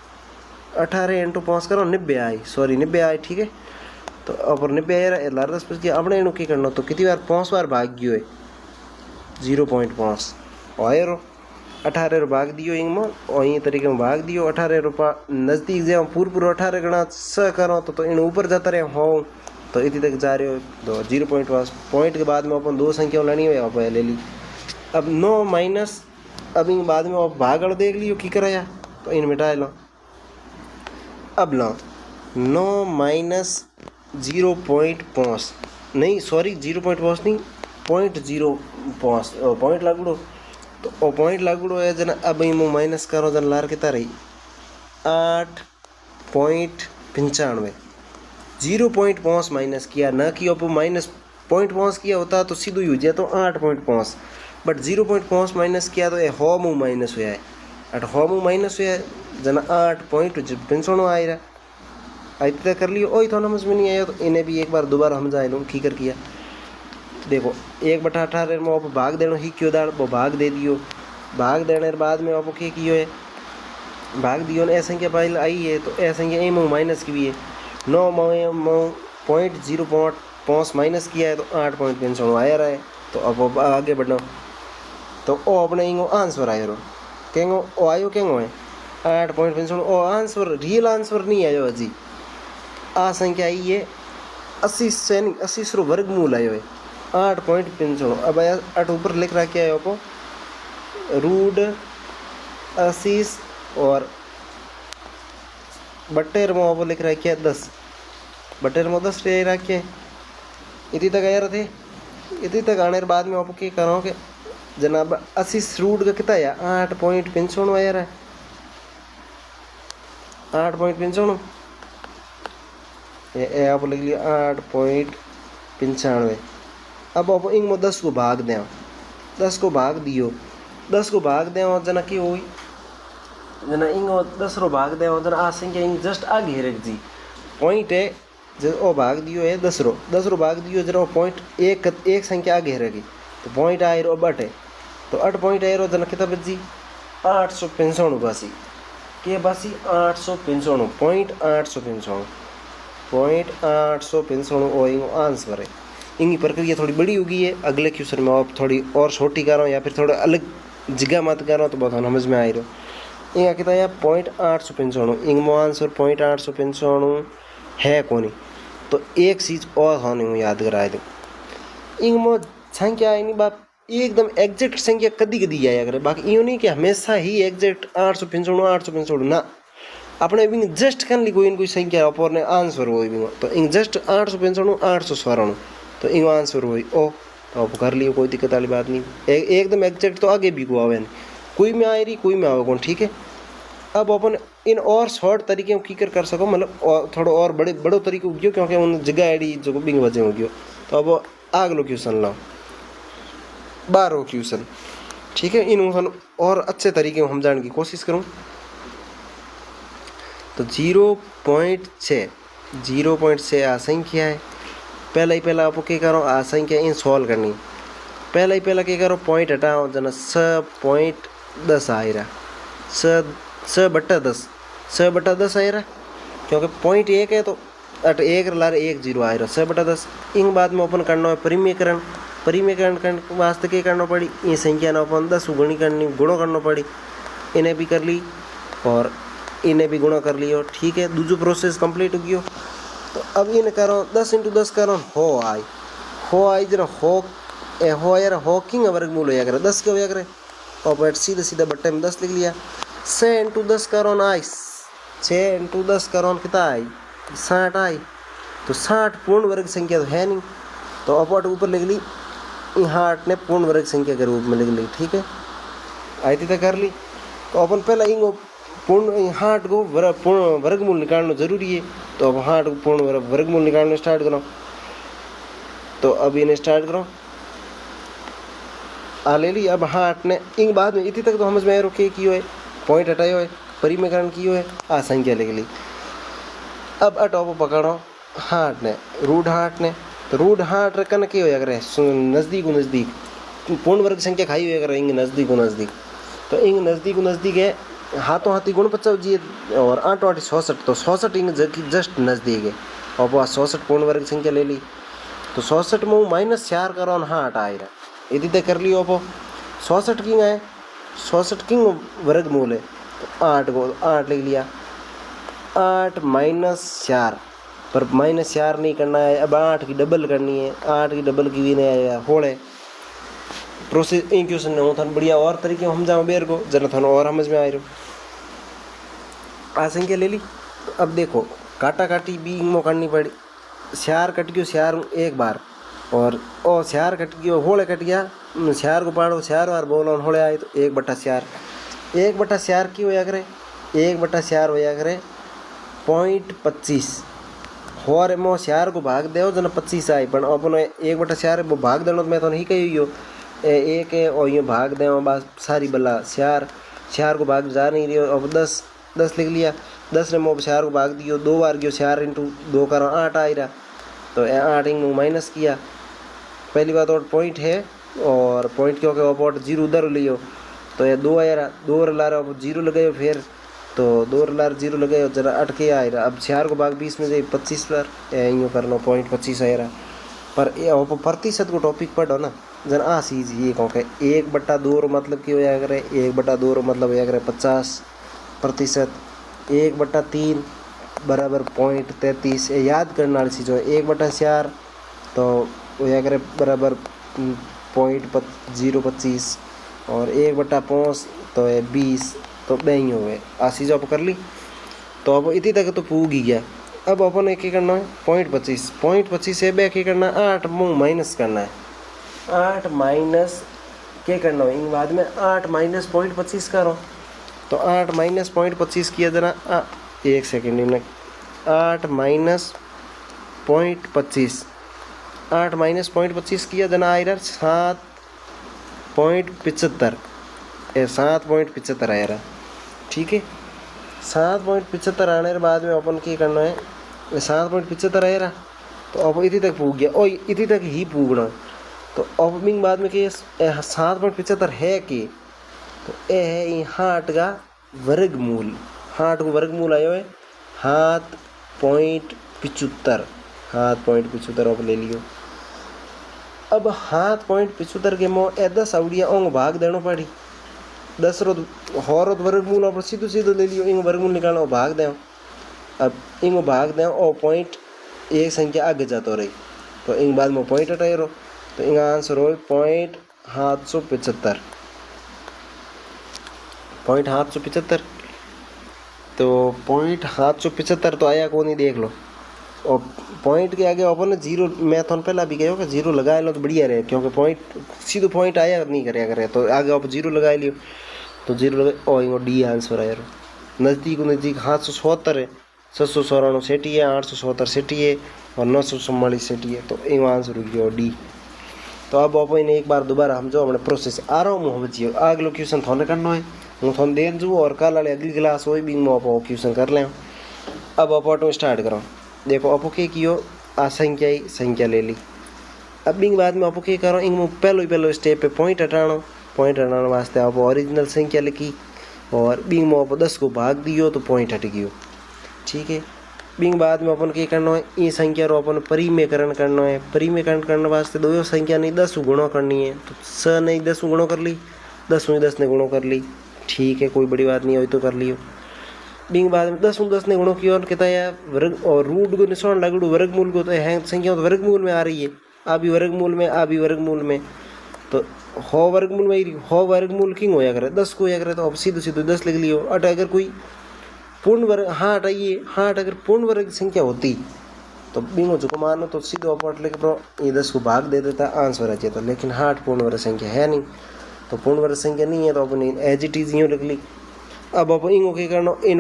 18 इंटू 5 करो 90 आई, सॉरी 90 आई, ठीक है। तो अब 90 आया लार 10 પછી આપણે એનું की करना, तो कितनी बार 5 बार भाग गयो है 0.5 और 18 रो भाग दियो इंग में, और ये तरीके में भाग दियो 18 रुपया नज़दीक जाओ पूरा 18 गणा 6 करो, तो इन ऊपर जाता रहे हो, तो इतनी तक जा रहे हो, तो 0.5 पॉइंट के बाद में अपन 2 संख्या लेनी है, आप ले ली। अब 9 माइनस, अब इन बाद में आप भाग देख लियो की कराया, तो इन मिटा लो। अब लो 9 माइनस 0.5 नहीं, सॉरी 0.5 नहीं 0.05 पॉइंट लागूड़ो, तो पॉइंट लागूड़ो है जना। अब मैं माइनस करो जना लार कितना रही 8.95, 0.5 माइनस किया, ना कि अब माइनस 0.5 किया होता तो सीधो ही हो जाए तो 8.5, बट 0.5 माइनस किया तो ये हो मुँह माइनस हुआ है, 8 हो मुँह माइनस हुआ है जना 8.55 आ रहा, इतना कर लियो। वही थोड़ा समझ में नहीं आया, तो इन्हें भी एक बार दोबारा समझा लूँ ठीक कर किया। देखो 1/18 में आप भाग देना ही क्यों दाड़, वो भाग दे दियो, भाग देने के बाद में आप क्या कियो है भाग दियो ने, ए संख्या पहले आई है, तो ए संख्या ए मुँह माइनस की भी है, 9 0.05 माइनस किया है, तो 8.55 आया रहा है। तो अब आगे बढ़ना, तो ओ अपने इंगो आंसर आयो केंगो ओ आयो केंगो है 8.55, ओ आंसर रियल आंसर नहीं आयो हजी, आ संख्या आई है 80 से नहीं 80 रो वर्गमूल आयो है 8.55। अब आया 8 ऊपर लिख रहा क्या है आपको √80 और बटेर में आप लिख रहा है क्या 10, बटेर में 10 रहा क्या, इतनी तक आया थे। इतनी तक आने के बाद में आप क्या करो कि जनाब 80 रूट का कितना है 8.55 आया रहा है, 8.95 ये आप लिख लिया 8.95। अब आप इंग में 10 को भाग दें, 10 को भाग दियो, 10 को भाग दें जना की हुई जना इंग 10 रो भाग दें जना आ संख्या इंग जस्ट आगे रख जी पॉइंट है जो ओ भाग दियो है 10 रो भाग दियो जरा पॉइंट एक संख्या आगे रखी तो पॉइंट आए रो 8 है तो 8 पॉइंट आए रो जना कितना बच जी 895 बासी के बासी 895 पॉइंट 895 और इंग आंसर है। इनकी प्रक्रिया थोड़ी बड़ी होगी है, अगले क्वेश्चन में आप थोड़ी और छोटी करो या फिर थोड़ा अलग जगह मत करो तो बहुत समझ में आई रहो। इंगा कितना है 895 इंग में आंसर 895 है कौन तो एक चीज़ और होने याद कराए दो इंग में संख्या नहीं बाप एकदम एग्जैक्ट संख्या कदी कदी आया करे बाकी यूँ नहीं कि हमेशा ही एग्जैक्ट 895 ना अपने भी जस्ट कर ली कोई संख्या अपोर ने आंसर हो तो इंग जस्ट 895 894 तो इंग आंसर हुई ओ तो आप कर लियो कोई दिक्कत वाली बात नहीं एकदम एग्जैक्ट तो आगे भी को आवे कोई में आए रही कोई में आवे कौन ठीक है। अब अपन इन और शॉर्ट तरीके की कर सको मतलब थोड़ा और बड़ो तरीके उगियो क्योंकि उन जगह आईडी जो बिंग वजह उगियो तो अब आगलो क्वेश्चन लाओ 12 क्वेश्चन ठीक है इन और अच्छे तरीके हम जानने की कोशिश करूँ तो 0.6 आ संख्या है पहला आप क्या करो आ संख्या इन सॉल्व करनी पहला क्या करो पॉइंट हटाओ जना 6.10 आ रहा 6/10 6/10 आ रहा क्योंकि पॉइंट एक है तो अट एक लार 1 0 आ रहा 6/10 इन बाद में ओपन करना है परिमेयकरण करने वास्ते क्या करना पड़ी ये संख्या ना अपन 10 गुणो करना पड़ी इन्हें भी कर ली और इन्हें भी गुणा कर लियो ठीक है दूसरा प्रोसेस कंप्लीट हो गयो तो अब इन करो 10 × 10 करो हो आई जरा हो यार हॉकिंग वर्गमूल होया करे 10 के होया करे और सीधा बट्टे में 10 लिख लिया 6 × 10 करो ना आई 6 × 10 करो कितना आई 60 आई तो 60 पूर्ण वर्ग संख्या तो है नहीं तो अपॉट ऊपर लिख ली 8 ने पूर्ण वर्ग संख्या के रूप में लिख ली ठीक है आई थी कर ली तो अपन पहला इंगो पूर्ण 8 को पूर्ण वर्गमूल निकालना जरूरी है तो अब 8 को पूर्ण वर्गमूल निकालना स्टार्ट करो तो अब इन्हें स्टार्ट करो आ ले ली अब 8 ने इन बाद में इतनी तक तो समझ में आए रोके कियो है पॉइंट हटायो है परिमेयकरण कियो है आ संख्या लिख ली अब अटॉप पकड़ो 8 ने रूट 8 ने तो रूट 8 रखन के होया करे नज़दीक पूर्ण वर्ग संख्या खाई होया करे इंग नज़दीक तो इंग नज़दीक है हाथों हाथी गुण 50 जी और 8 8 66 तो 66 इंग जस्ट नज़दीक है और वो 66 पूर्ण वर्ग संख्या ले ली तो 66 में -4 करो 8 आ रहा यदि तय कर लियो वो 66 किंग है 66 किंग वर्गमूल है तो 8 लिख लिया 8 -4 पर -4 नहीं करना है अब 8 की डबल करनी है 8 की डबल की भी नहीं आया होड़े प्रोसेस इन क्वेश्चन ने थान बढ़िया और तरीके हम जाओ बेर को जना थान और समझ में आ रही आ संख्या ले ली अब देखो काटा काटी भी इंगमो करनी पड़ी 4 कट गयो 4 एक बार और 4 कट गयो होड़े कट गया 4 को पाड़ो 4 बार बोलो होड़े आए तो 1/4 की होया करे 1/4 होया करे 0.25 होर मो 4 को भाग दो जना 25 आई पर अपन 1/4 वो भाग देनो तो मैं तो नहीं कही एक है और ये भाग दे बस सारी बला 4 को भाग जा नहीं रही अब 10 लिख लिया 10 ने मोब 4 को भाग दियो 2 बार गयो 4 × 2 करो 8 आ रहा तो 8 इंग माइनस किया पहली बात और पॉइंट है और पॉइंट क्योंकि अपोट 0 उधर लियो तो ये 2 आ रहा 2 लार 0 लगायो फिर तो 2 लार 0 लगायो जरा अटके आ रहा अब 4 को भाग 20 में से 25 बार यूँ करना 0.25 आ रहा पर प्रतिशत को टॉपिक पढ़ो ना जन आ चीज ये कहो 1/2 मतलब की होया करे 1/2 मतलब होया करे 50%, 1/3 बराबर 0.33 याद करने वाली चीज़ 1/4 तो होया करे बराबर 0.025 और 1/5 तो 20 तो नहीं हो गए आ चीज़ आप कर ली तो अब इतनी तक तो पूग ही गया। अब अपन एक करना है 0.25 से बे क्या करना 8 माइनस करना है 8 माइनस क्या करना है इन बाद में 8 - 0.25 करो तो 8 - 0.25 किया जरा एक सेकेंड इन्हें 8 माइनस 0.25, 8 माइनस 0.25 किया जना आ रहा 7.75, 7.75 आ रहा। ठीक है, 7.75 आने के बाद में अपन क्या करना है, 7.75 आ रहा तो अब इतनी तक पूग गया और इतनी तक ही पूगना। तो अब बिंग बाद में कि 7.75 है कि तो ये है यहाँ 8 का वर्गमूल, 8 को वर्गमूल आयो है 7.75, 7.75 अब ले लियो। अब 7.75 के मो 10 आवड़िया ओंग भाग देना पड़ी, 10 रो होरो वर्गमूल आप सीधो सीधो ले लियो, इंग वर्गमूल निकालना भाग दें। अब इंग भाग दें और पॉइंट एक संख्या आगे जातो रही तो इंग बाद में पॉइंट हटाए रो तो इंग आंसर हो 0.775, 0.775। तो 0.775 तो आया कौन ही देख लो। और पॉइंट के आगे अपन जीरो, मैं थोड़ा पहला भी कहो कि जीरो लगा लो तो बढ़िया रहे, क्योंकि पॉइंट सीधो पॉइंट आया नहीं करे तो आगे आप जीरो लगा लियो तो जीरो लगे और इंगो डी आंसर आया। नज़दीक नज़दीक 777 है, 794 सेटी है, 877 सेटी है और 944 सेटी है, तो इंगो आंसर हो गया डी। तो अब आप इन्हें एक बार दोबारा हम जो अपने प्रोसेस आ रहा हूँ समझिए, अगलो क्वेश्चन थोड़े करना है हूँ थोड़ा देर जो और कल वाले अगली क्लास हो भी आप क्वेश्चन कर लें। अब आप ऑटो स्टार्ट करो। देखो आपको क्या कियो असंख्या ही संख्या ले ली। अब बिंग बाद में आपको क्या करो, इंग पहलो स्टेप पे पॉइंट हटाना, पॉइंट हटाने वास्ते आप ओरिजिनल संख्या लिखी और बिंग में आप 10 को भाग दियो तो पॉइंट हट गयो। ठीक है, बिंग बाद में अपन क्या करना है, ये संख्या रो अपन परिमेयकरण करना है। परिमेयकरण करने वास्ते दो संख्या नहीं 10 गुणो करनी है, तो 6 नहीं 10 गुणो कर ली, 10 ने गुणो कर ली। ठीक है, कोई बड़ी बात नहीं हो तो कर लियो। बिंग बाद में 10 ने गुणो किया और कहता है वर्ग और रूट को निशान लगड़ू वर्गमूल को, तो है संख्या तो वर्गमूल में आ रही है, आ भी वर्गमूल में, आ भी वर्गमूल में, तो हो वर्गमूल में हो वर्गमूल किंग होया करे 10 को होया करे, तो अब सीधो सीधो 10 लिख लियो। अट अगर कोई पूर्ण वर्ग हाँ हटाइए, हाँ अगर पूर्ण वर्ग संख्या होती तो बिंगो जो मानो तो सीधो अपॉट लिख दो, ये 10 को भाग दे देता आंसर आ जाता। लेकिन 8 पूर्ण वर्ग संख्या है नहीं, तो पूर्ण वर्ग संख्या नहीं है तो अपनी एज इट इज यूँ लिख ली। अब आप इंगो क्या करना, इन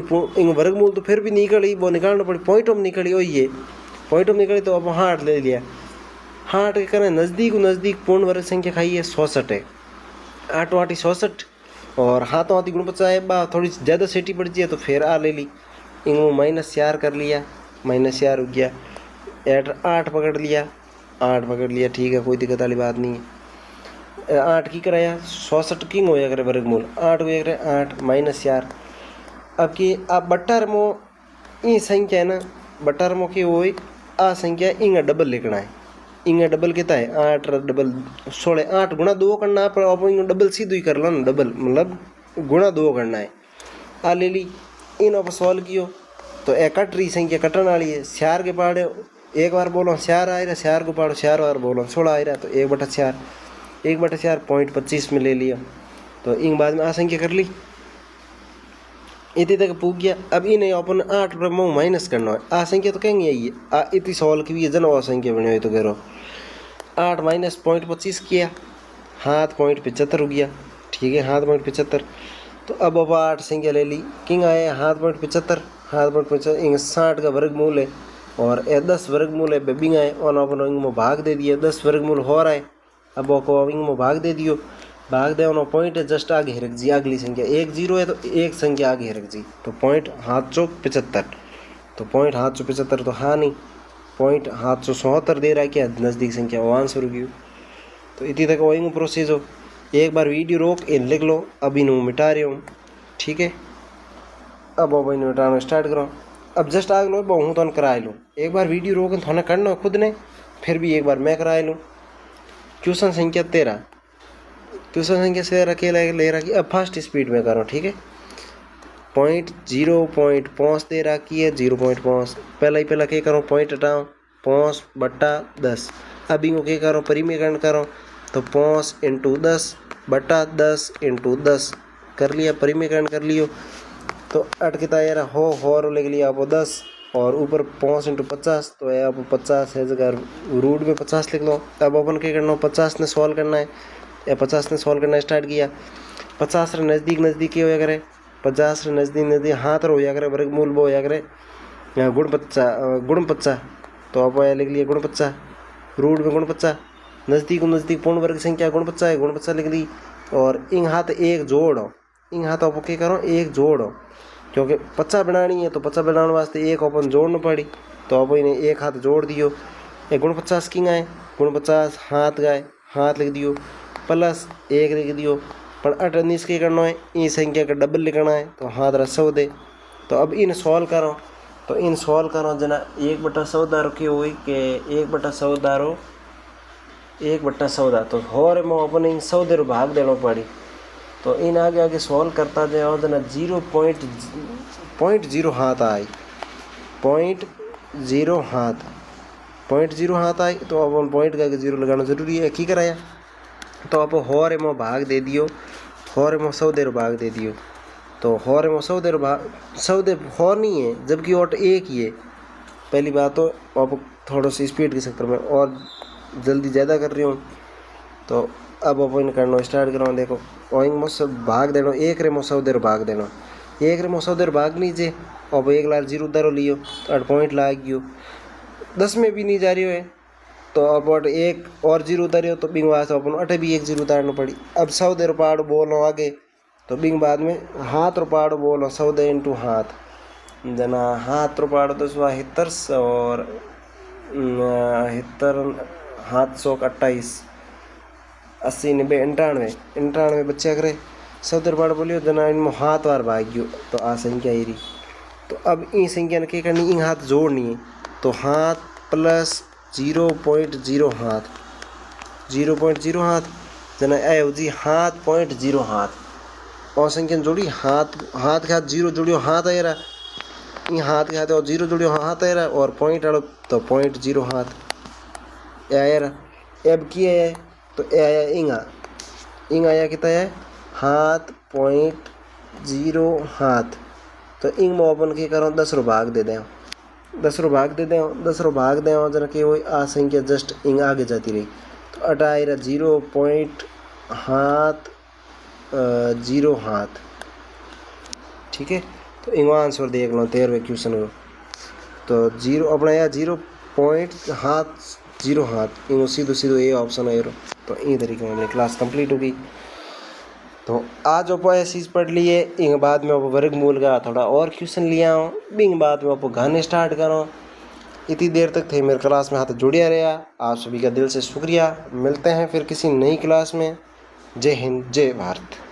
वर्गमूल तो फिर भी निकली, वो निकालना पड़ी, पॉइंट ऑफ निकली हो ये पॉइंट ऑफ निकली, तो अब 8 ले लिया। 8 के करें नज़दीक पूर्ण वर्ग संख्या खाई है 66 है, 8 8 66 और हाथों हाथी गुण 50 है, बा थोड़ी ज़्यादा सीटी पड़ जाए तो फिर आ ले ली, इंगो -4 कर लिया, -4 हो गया, 8 पकड़ लिया, 8 पकड़ लिया। ठीक है, कोई दिक्कत वाली बात नहीं है। 8 की कराया 66 किंग होया करे वर्गमूल, 8 होया करे 8 -4। अब कि आप बट्टर मो ये संख्या है ना, बट्टर मो की वो आ संख्या इंगा डबल लिखना है, इंगा डबल कितना है 8 डबल 16, 8 गुणा 2 करना है, पर आप इंगा डबल सीधो ही कर लो ना, डबल मतलब गुणा 2 करना है। आ ले ली, इन आप सॉल्व कियो तो एक कट रही संख्या कटन वाली है, 4 के पाड़े एक बार बोलो 4 आ रहा, 4 को पाड़ो 4 बार बोलो 16 आ रहा, तो 1/4 0.25 में ले लिया। तो इन बाद में आ संख्या कर ली, इतनी तक पूछ गया। अब इन्हें अपन 8 पर माइनस करना है, आ संख्या तो कहेंगे यही है, इतनी सॉल्व की है जन और संख्या बनी हुई तो कह रहो 8 माइनस 0.25 किया, 7.75 हो गया। ठीक है, 7.75। तो अब 8 संख्या ले ली, किंग आए 7.75, 7.75 60 का वर्गमूल है और 10 वर्गमूल है बेबिंग आए और अपन में भाग दे दिया, 10 वर्गमूल हो रहा है। अब विंग में भाग दे दियो, भाग दे पॉइंट है जस्ट आगे रख जी, अगली संख्या 1 0 है तो एक संख्या आगे रख जी, तो पॉइंट 775, तो पॉइंट 775 तो हाँ नहीं, पॉइंट 774 दे रहा है क्या नज़दीक संख्या, वो आंसर हो गई। तो इतनी तक वही प्रोसेस हो, एक बार वीडियो रोक इन लिख लो, अभी इन्हू मिटा रहे हूँ। ठीक है, अब इन्हें मिटाना स्टार्ट करो। अब जस्ट आग लो हूँ तो कराए लो, एक बार वीडियो रोक थोड़ा करना खुद ने, फिर भी एक बार मैं कराए लूँ। क्वेश्चन संख्या 13, क्वेश्चन संख्या 13 के ले रहा कि अब फास्ट स्पीड में करो। ठीक है, 0.5 दे रहा कि है 0.5, पहला क्या करो पॉइंट हटाओ 5/10। अब इनको क्या करो परिमेयकरण करो, तो 5 × 10/10 × 10 कर लिया, परिमेयकरण कर लियो। तो अटकता यार हो लिख लिया आप 10 और ऊपर 5 × 50, तो ये आप 50 है जगह रूट में 50 लिख लो। अब अपन क्या करना, 50 ने सॉल्व करना है, या 50 ने सॉल्व करना स्टार्ट किया, 50 नज़दीक ये हो करे 50 रे नज़दीक नज़दीक हाथ रो होया करे वर्गमूल वो होया करे गुण 50 तो आप लिख लिए गुण 50 रूट में गुण 50 नज़दीक पूर्ण वर्ग संख्या गुण 50 है गुण 50 लिख दी। और इन हाथ एक जोड़ो इन हाथ आप क्या करो एक जोड़ो क्योंकि 50 बनानी है तो 50 बनाने वास्ते एक अपन जोड़ना पड़ी तो आप इन्हें एक हाथ जोड़ दियो। एक गुण 50 की आए गुण 50 हाथ गए हाथ लिख दियो प्लस एक लिख दियो पर अटनीस के करना है इस संख्या का डबल लिखना है तो हाथ रसो दे। तो अब इन सॉल्व करो जना 1/14 रखी हुई कि 1/14 तो होर में अपन इन 100 भाग देना पड़ी तो इन आगे सॉल्व करता जाओ जना 0.0 हाथ आई 0.0 हाथ आई तो अपन पॉइंट का 0 लगाना जरूरी है की कराया तो आप होर में भाग दे दियो होर में 100 भाग दे दियो तो होर में 100 भाग 100 होर नहीं है जबकि ओट एक ही है। पहली बात तो आप थोड़ा सा स्पीड के चक्कर में और जल्दी ज़्यादा कर रही हूँ तो अब अपन करना स्टार्ट करो। देखो ओइंग में सब भाग देना एक रे में 100 भाग देना एक रे में 100 भाग लीजिए अब एक लार 0 दरो लियो तो 8 पॉइंट लाग गयो 10 में भी नहीं जा रही है तो अब एक और 0 उतारियो तो बिंग वास्ते अपन अटे भी एक 0 उतारना पड़ी। अब 100 रुपये बोलो आगे तो बिंग बाद में हाथ रुपये बोलो 100 इंटू हाथ जना हाथ रुपये 10 71 और 71 हाथ 128 80 90 99 बच्चे करे 100 रुपये बोलियो जना इनमें हाथ वार भाग्यो तो आ संख्या ही रही। तो अब इन संख्या ने क्या करनी इन हाथ जोड़नी है तो हाथ प्लस 0.0 हाथ 0.0 हाथ जना आयो जी हाथ 0.0 हाथ और संख्या जोड़ी हाथ के हाथ 0 जोड़ियो हाथ आएरा इन हाथ के हाथ और 0 जोड़ियो हाथ आएरा और पॉइंट आड़ो तो 0.0 हाथ आएरा। अब किया है तो आया इंग आया कितना है हाथ 0.0 हाथ तो इंग में अपन क्या करो 10 भाग दे दें 10 भाग दे जना कि वो आ संख्या जस्ट इंग आगे जाती रही तो अटायरा 0.0 हाथ ठीक है। तो इंग आंसर देख लो 13वें क्वेश्चन को तो 0 अपना यह 0.0 हाथ इंग सीधो ये ऑप्शन है तो ये तरीके में हमारी क्लास कंप्लीट होगी। तो आज आप ऐसी पढ़ लिए इंग बाद में आप वर्गमूल का थोड़ा और क्वेश्चन लिया हो बिंग बाद में आप गाने स्टार्ट करो। इतनी देर तक थे मेरे क्लास में हाथ जुड़िया रहा आप सभी का दिल से शुक्रिया। मिलते हैं फिर किसी नई क्लास में। जय हिंद जय भारत।